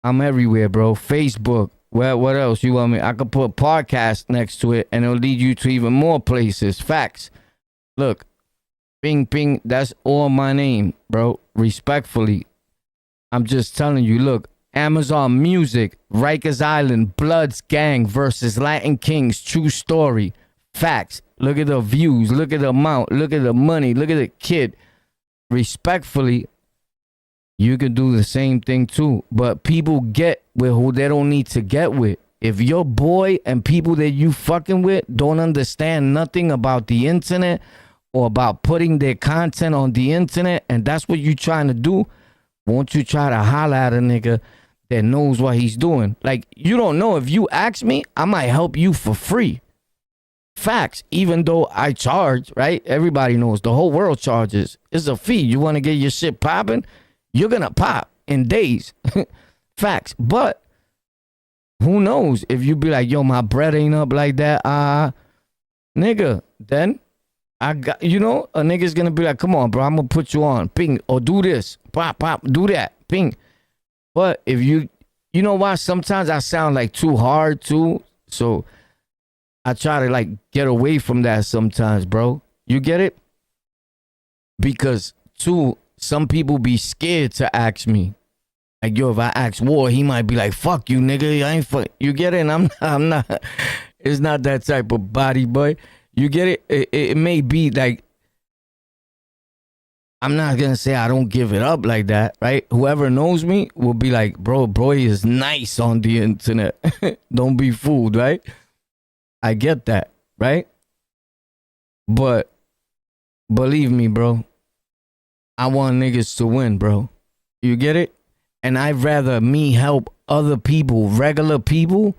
I'm everywhere, bro. Facebook. Well, what else you want me? I could put podcast next to it and it'll lead you to even more places. Facts. Look. Bing, Bing. That's all my name, bro. Respectfully. I'm just telling you, look. Amazon Music. Rikers Island. Bloods Gang versus Latin Kings. True story. Facts. Look at the views. Look at the amount. Look at the money. Look at the kid. Respectfully, you can do the same thing too. But people get with who they don't need to get with. If your boy and people that you fucking with don't understand nothing about the internet or about putting their content on the internet, and that's what you trying to do, won't you try to holler at a nigga that knows what he's doing? Like, you don't know. If you ask me, I might help you for free. Facts. Even though I charge, right? Everybody knows. The whole world charges. It's a fee. You want to get your shit popping? You're going to pop in days. Facts. But who knows if you be like, yo, my bread ain't up like that. Nigga, then I got, you know, a nigga's going to be like, come on, bro, I'm going to put you on. Ping. Or do this. Pop, pop. Do that. Ping. But if you know why? Sometimes I sound like too hard too. So I try to like get away from that sometimes, bro. You get it? Because too, some people be scared to ask me. Like, yo, if I ask War, he might be like, fuck you, nigga. I ain't fuck. You get it? And I'm not. It's not that type of body, boy. You get it? It may be like, I'm not going to say I don't give it up like that, right? Whoever knows me will be like, bro is nice on the internet. Don't be fooled, right? I get that, right? But believe me, bro, I want niggas to win, bro. You get it? And I'd rather me help other people, regular people,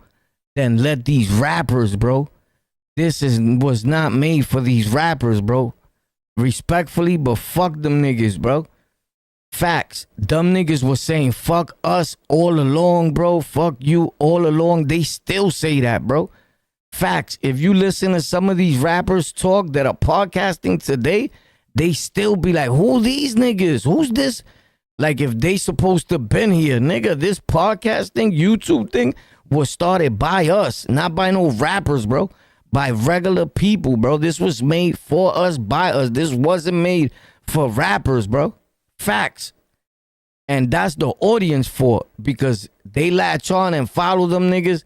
than let these rappers, bro. This was not made for these rappers, bro. Respectfully, but fuck them niggas, bro. Facts. Dumb niggas was saying fuck us all along, bro. Fuck you all along. They still say that, bro. Facts. If you listen to some of these rappers talk that are podcasting today, they still be like, who these niggas? Who's this? Like, if they supposed to been here, nigga, this podcasting, YouTube thing was started by us, not by no rappers, bro. By regular people, bro. This was made for us, by us. This wasn't made for rappers, bro. Facts. And that's the audience for it, because they latch on and follow them niggas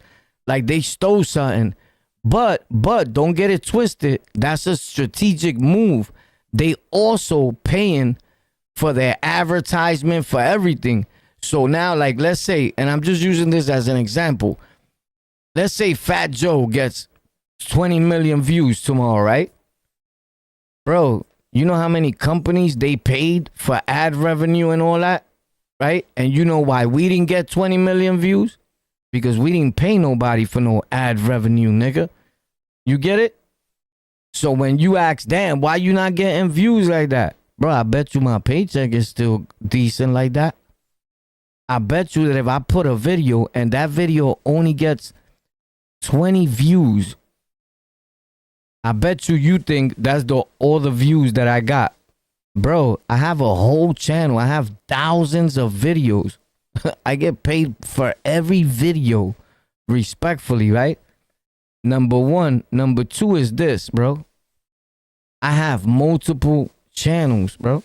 like they stole something. But don't get it twisted. That's a strategic move. They also paying for their advertisement, for everything. So now, like, let's say, and I'm just using this as an example. Let's say Fat Joe gets 20 million views tomorrow, right? Bro, you know how many companies they paid for ad revenue and all that? right? And you know why we didn't get 20 million views? Because we didn't pay nobody for no ad revenue, nigga. You get it? So when you ask, damn, why you not getting views like that? Bro, I bet you my paycheck is still decent like that. I bet you that if I put a video and that video only gets 20 views, I bet you think that's all the views that I got. Bro, I have a whole channel. I have thousands of videos. I get paid for every video, respectfully, right? Number one. Number two is this, bro. I have multiple channels, bro.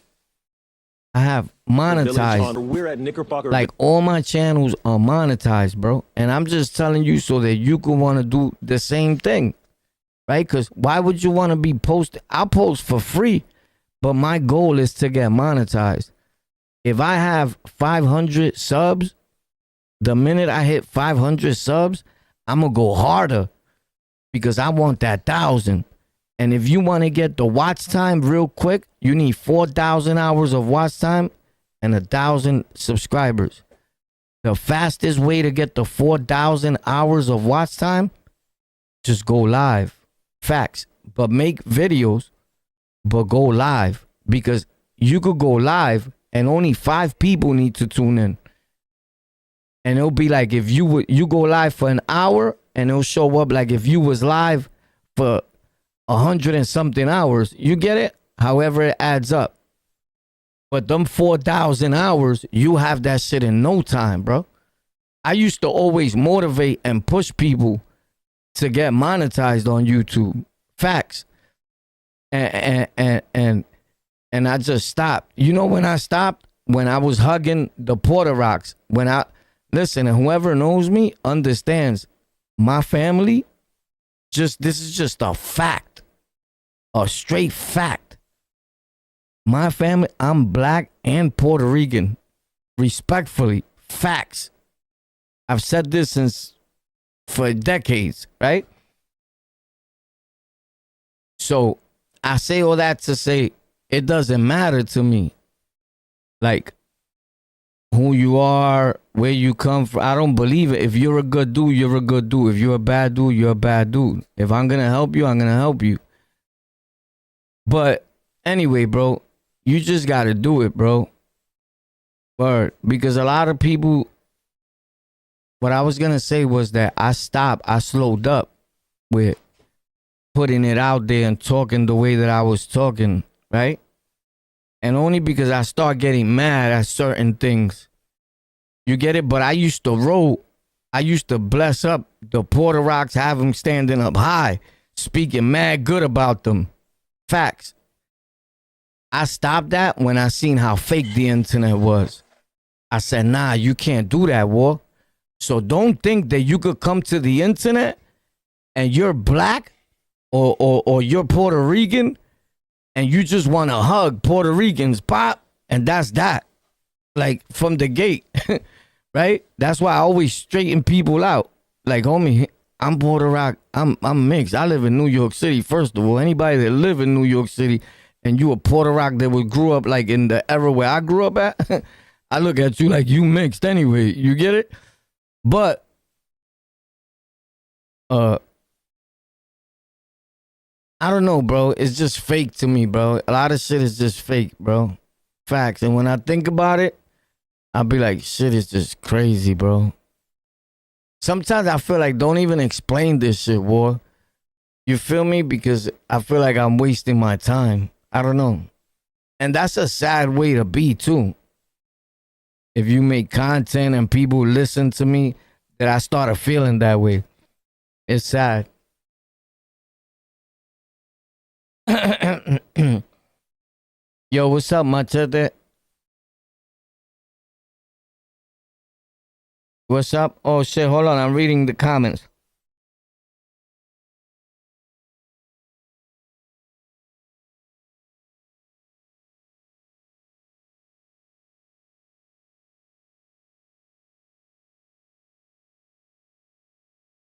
I have monetized. We're at Knickerbocker. Like all my channels are monetized, bro. And I'm just telling you so that you could want to do the same thing, right? Because why would you want to be posted? I'll post for free, but my goal is to get monetized. If I have 500 subs, the minute I hit 500 subs, I'm going to go harder because I want that 1,000. And if you want to get the watch time real quick, you need 4,000 hours of watch time and 1,000 subscribers. The fastest way to get the 4,000 hours of watch time, just go live. Facts. But make videos, but go live. Because you could go live and only 5 people need to tune in. And it'll be like if you go live for an hour and it'll show up like if you was live for 100 and something hours. You get it? However it adds up. But them 4,000 hours, you have that shit in no time, bro. I used to always motivate and push people to get monetized on YouTube. Facts. And I just stopped. You know when I stopped? When I was hugging the Porter Rocks. Listen, and whoever knows me understands my family. This is just a fact. A straight fact. My family, I'm black and Puerto Rican. Respectfully, facts. I've said this for decades, right? So I say all that to say it doesn't matter to me. Like who you are, where you come from. I don't believe it. If you're a good dude, you're a good dude. If you're a bad dude, you're a bad dude. If I'm going to help you, I'm going to help you. But anyway, bro, you just got to do it, bro. Word. Because a lot of people, what I was going to say was that I slowed up with putting it out there and talking the way that I was talking, right? And only because I start getting mad at certain things. You get it? But I used to roll. I used to bless up the Porter Rocks, have them standing up high, speaking mad good about them. Facts. I stopped that when I seen how fake the internet was. I said, nah, you can't do that, War. So don't think that you could come to the internet and you're black or you're Puerto Rican and you just want to hug Puerto Ricans, pop, and that's that. Like from the gate, right? That's why I always straighten people out. Like, homie, I'm Puerto Rican. I'm mixed. I live in New York City, first of all. Anybody that live in New York City and you a Puerto Rican that grew up like in the era where I grew up at, I look at you like you mixed anyway. You get it? But I don't know, bro. It's just fake to me, bro. A lot of shit is just fake, bro. Facts. And when I think about it, I'll be like, shit is just crazy, bro. Sometimes I feel like don't even explain this shit, War. You feel me? Because I feel like I'm wasting my time. I don't know. And that's a sad way to be, too. If you make content and people listen to me, that I started feeling that way. It's sad. Yo, what's up, Machete? What's up? Oh, shit, hold on. I'm reading the comments.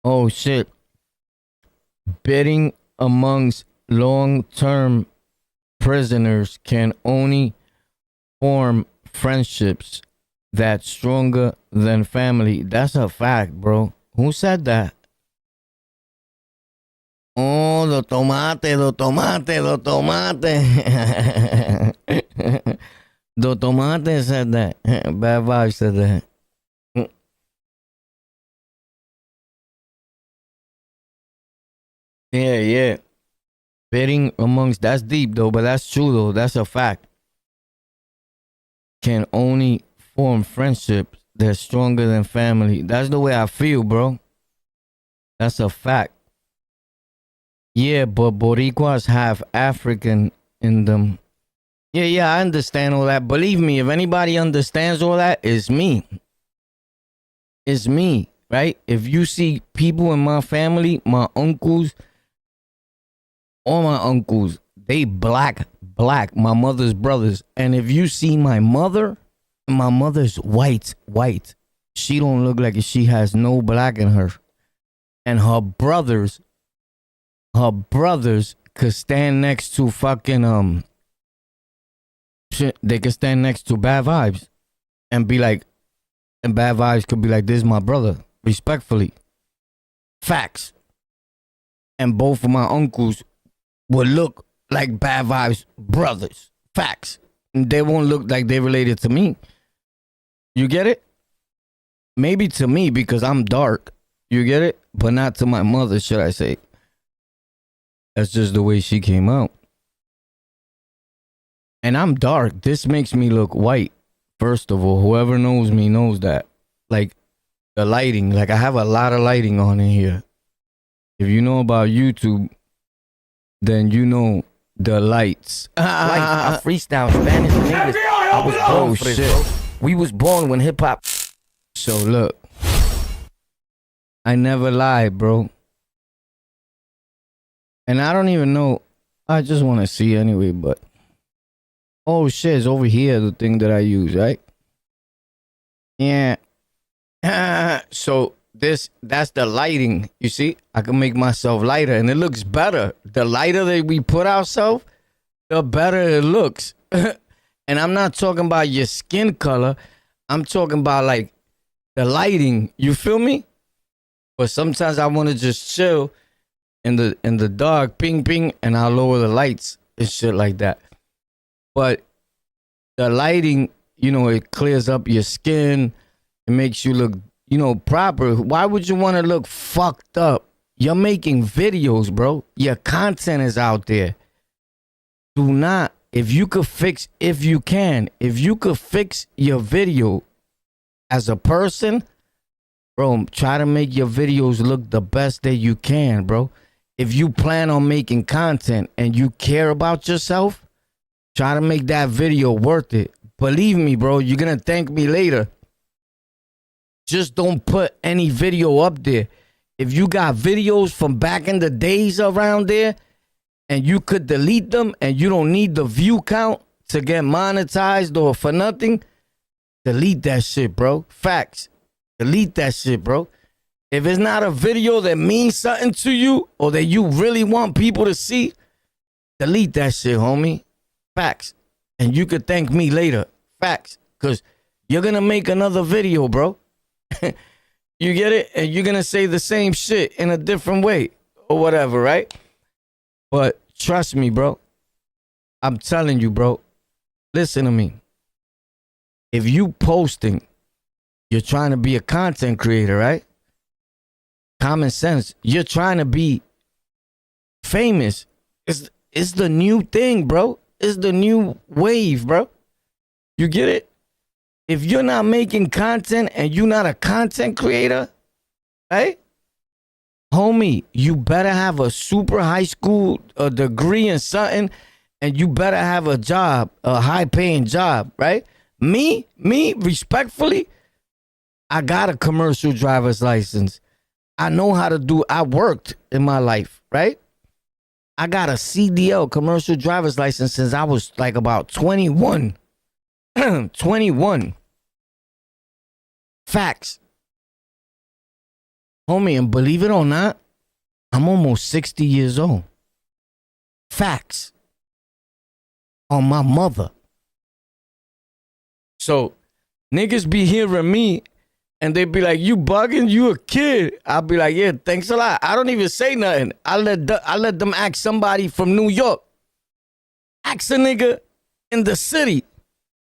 Oh, shit. Bidding amongst long-term prisoners can only form friendships that's stronger than family. That's a fact, bro. Who said that? Oh, the tomate, the tomate, the tomate. The tomate said that. Bad Vibes said that. Yeah. Betting amongst, that's deep though, but that's true though. That's a fact. Can only form friendships that's stronger than family. That's the way I feel, bro. That's a fact. Yeah, but Boricuas have African in them. Yeah, I understand all that. Believe me, if anybody understands all that, it's me. It's me, right? If you see people in my family, my uncles, all my uncles, they black, my mother's brothers. And if you see my mother's white. She don't look like she has no black in her. And her brothers could stand next to fucking shit. They could stand next to Bad Vibes and be like, and Bad Vibes could be like, this is my brother, respectfully. Facts. And both of my uncles would look like Bad Vibes brothers. Facts. And they won't look like they related to me. You get it? Maybe to me because I'm dark. You get it? But not to my mother, should I say. That's just the way she came out. And I'm dark. This makes me look white. First of all, whoever knows me knows that. Like the lighting. Like I have a lot of lighting on in here. If you know about YouTube, then you know the lights. I freestyle Spanish and English. I was born for this, bro. We was born when hip hop. So look, I never lied, bro. And I don't even know. I just want to see anyway, but oh shit, it's over here, the thing that I use, right? Yeah. So that's the lighting. You see, I can make myself lighter and it looks better. The lighter that we put ourselves, the better it looks. And I'm not talking about your skin color. I'm talking about like the lighting. You feel me? But sometimes I want to just chill in the dark, ping, and I'll lower the lights and shit like that. But the lighting, you know, it clears up your skin. It makes you look, you know, proper. Why would you want to look fucked up? You're making videos, bro. Your content is out there. Do not, if you could fix your video as a person, bro, try to make your videos look the best that you can, bro. If you plan on making content and you care about yourself, try to make that video worth it. Believe me, bro, you're going to thank me later. Just don't put any video up there. If you got videos from back in the days around there and you could delete them and you don't need the view count to get monetized or for nothing, delete that shit, bro. Facts. Delete that shit, bro. If it's not a video that means something to you or that you really want people to see, delete that shit, homie. Facts. And you could thank me later. Facts. Because you're going to make another video, bro. You get it? And you're going to say the same shit in a different way or whatever, right? But trust me, bro. I'm telling you, bro. Listen to me. If you posting, you're trying to be a content creator, right? Common sense. You're trying to be famous. It's the new thing, bro. It's the new wave, bro. You get it? If you're not making content and you're not a content creator, right? Homie, you better have a super high school degree in something and you better have a job, a high paying job, right? Me, respectfully, I got a commercial driver's license. I know how to do, I worked in my life, right? I got a CDL, commercial driver's license, since I was like about 21. 21. Facts. Homie, and believe it or not, I'm almost 60 years old. Facts. On my mother. So niggas be hearing me and they be like, you bugging? You a kid. I'll be like, yeah, thanks a lot. I don't even say nothing. I let them ask somebody from New York. Ask a nigga in the city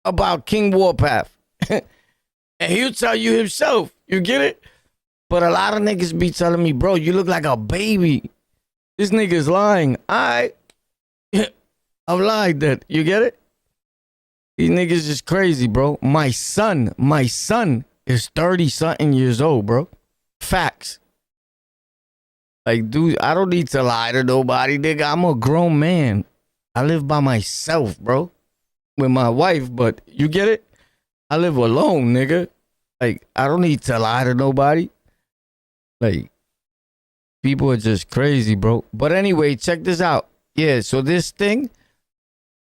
about King Warpath. And he'll tell you himself. You get it? But a lot of niggas be telling me, bro, you look like a baby. This nigga's lying. I've lied that. You get it? These niggas is crazy, bro. My son is 30-something years old, bro. Facts. Like, dude, I don't need to lie to nobody, nigga. I'm a grown man. I live by myself, bro. With my wife, but you get it? I live alone, nigga. Like, I don't need to lie to nobody. Like, people are just crazy, bro. But anyway, check this out. Yeah, so this thing,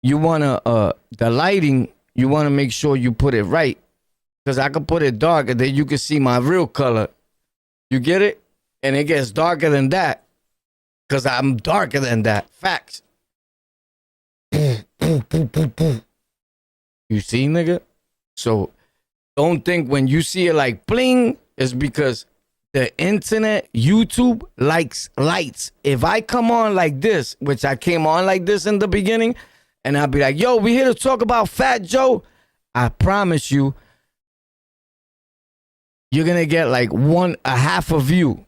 you want to, the lighting, you want to make sure you put it right. Because I can put it dark and then you can see my real color. You get it? And it gets darker than that. Because I'm darker than that. Facts. You see, nigga? So don't think when you see it like bling, it's because the internet, YouTube likes lights. If I come on like this, which I came on like this in the beginning, and I'll be like, yo, we here to talk about Fat Joe. I promise you, you're going to get like a half a view.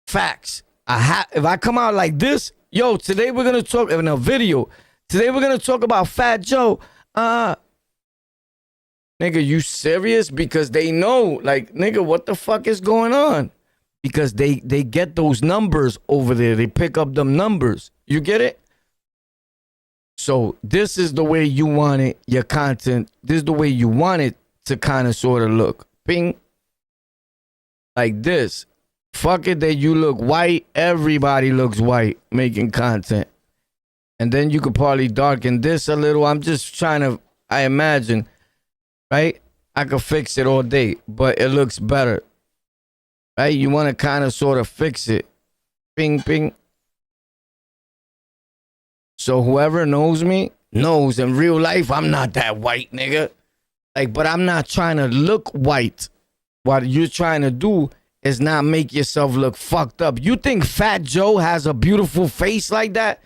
Facts. If I come out like this, yo, today we're going to talk in a video. Today we're going to talk about Fat Joe. Nigga, you serious? Because they know, like, nigga, what the fuck is going on? Because they get those numbers over there. They pick up them numbers. You get it? So this is the way you want it, your content. This is the way you want it to kind of sort of look. Ping. Like this. Fuck it that you look white. Everybody looks white making content. And then you could probably darken this a little. I'm just trying to, I imagine, right? I could fix it all day, but it looks better. Right? You want to kind of sort of fix it. Ping, ping. So whoever knows me knows in real life, I'm not that white, nigga. Like, but I'm not trying to look white. What you're trying to do is not make yourself look fucked up. You think Fat Joe has a beautiful face like that?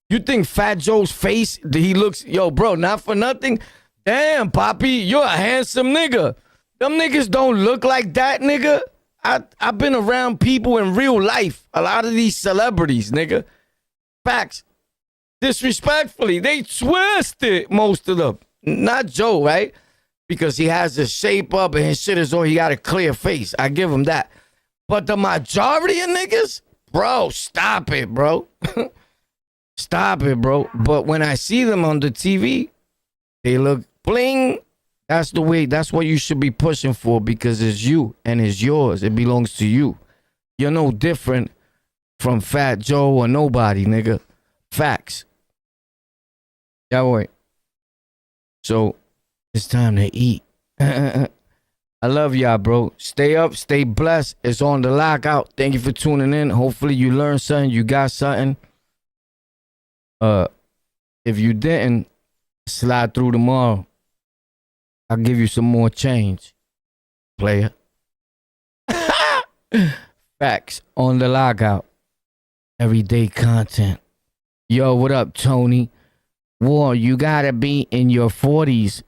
You think Fat Joe's face, he looks, yo, bro, not for nothing. Damn, Poppy, you're a handsome nigga. Them niggas don't look like that, nigga. I've been around people in real life. A lot of these celebrities, nigga. Facts. Disrespectfully, they twisted, most of them. Not Joe, right? Because he has the shape up and his shit is on. He got a clear face. I give him that. But the majority of niggas, bro, stop it, bro. Stop it, bro. But when I see them on the TV, they look bling. That's the way. That's what you should be pushing for because it's you and it's yours. It belongs to you. You're no different from Fat Joe or nobody, nigga. Facts. Yeah, boy. So it's time to eat. I love y'all, bro. Stay up, stay blessed. It's on the lockout. Thank you for tuning in. Hopefully you learned something. You got something. If you didn't, slide through tomorrow. I'll give you some more change, player. Facts on the lockout. Everyday content. Yo, what up, Tony? War, you gotta be in your 40s.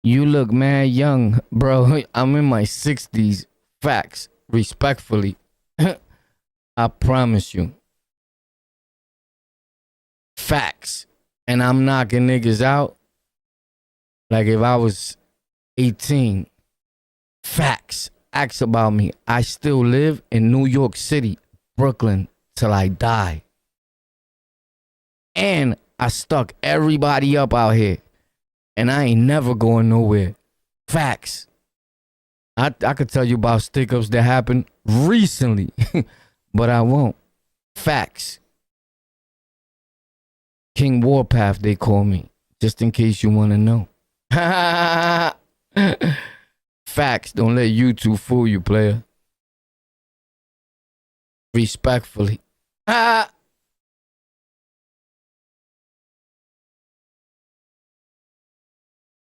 You look mad young, bro. I'm in my 60s. Facts. Respectfully. I promise you. Facts. And I'm knocking niggas out like if I was 18. Facts. Ask about me. I still live in New York City, Brooklyn, till I die. And I stuck everybody up out here. And I ain't never going nowhere. Facts. I could tell you about stick-ups that happened recently. But I won't. Facts. King Warpath, they call me. Just in case you want to know. Facts. Don't let YouTube fool you, player. Respectfully.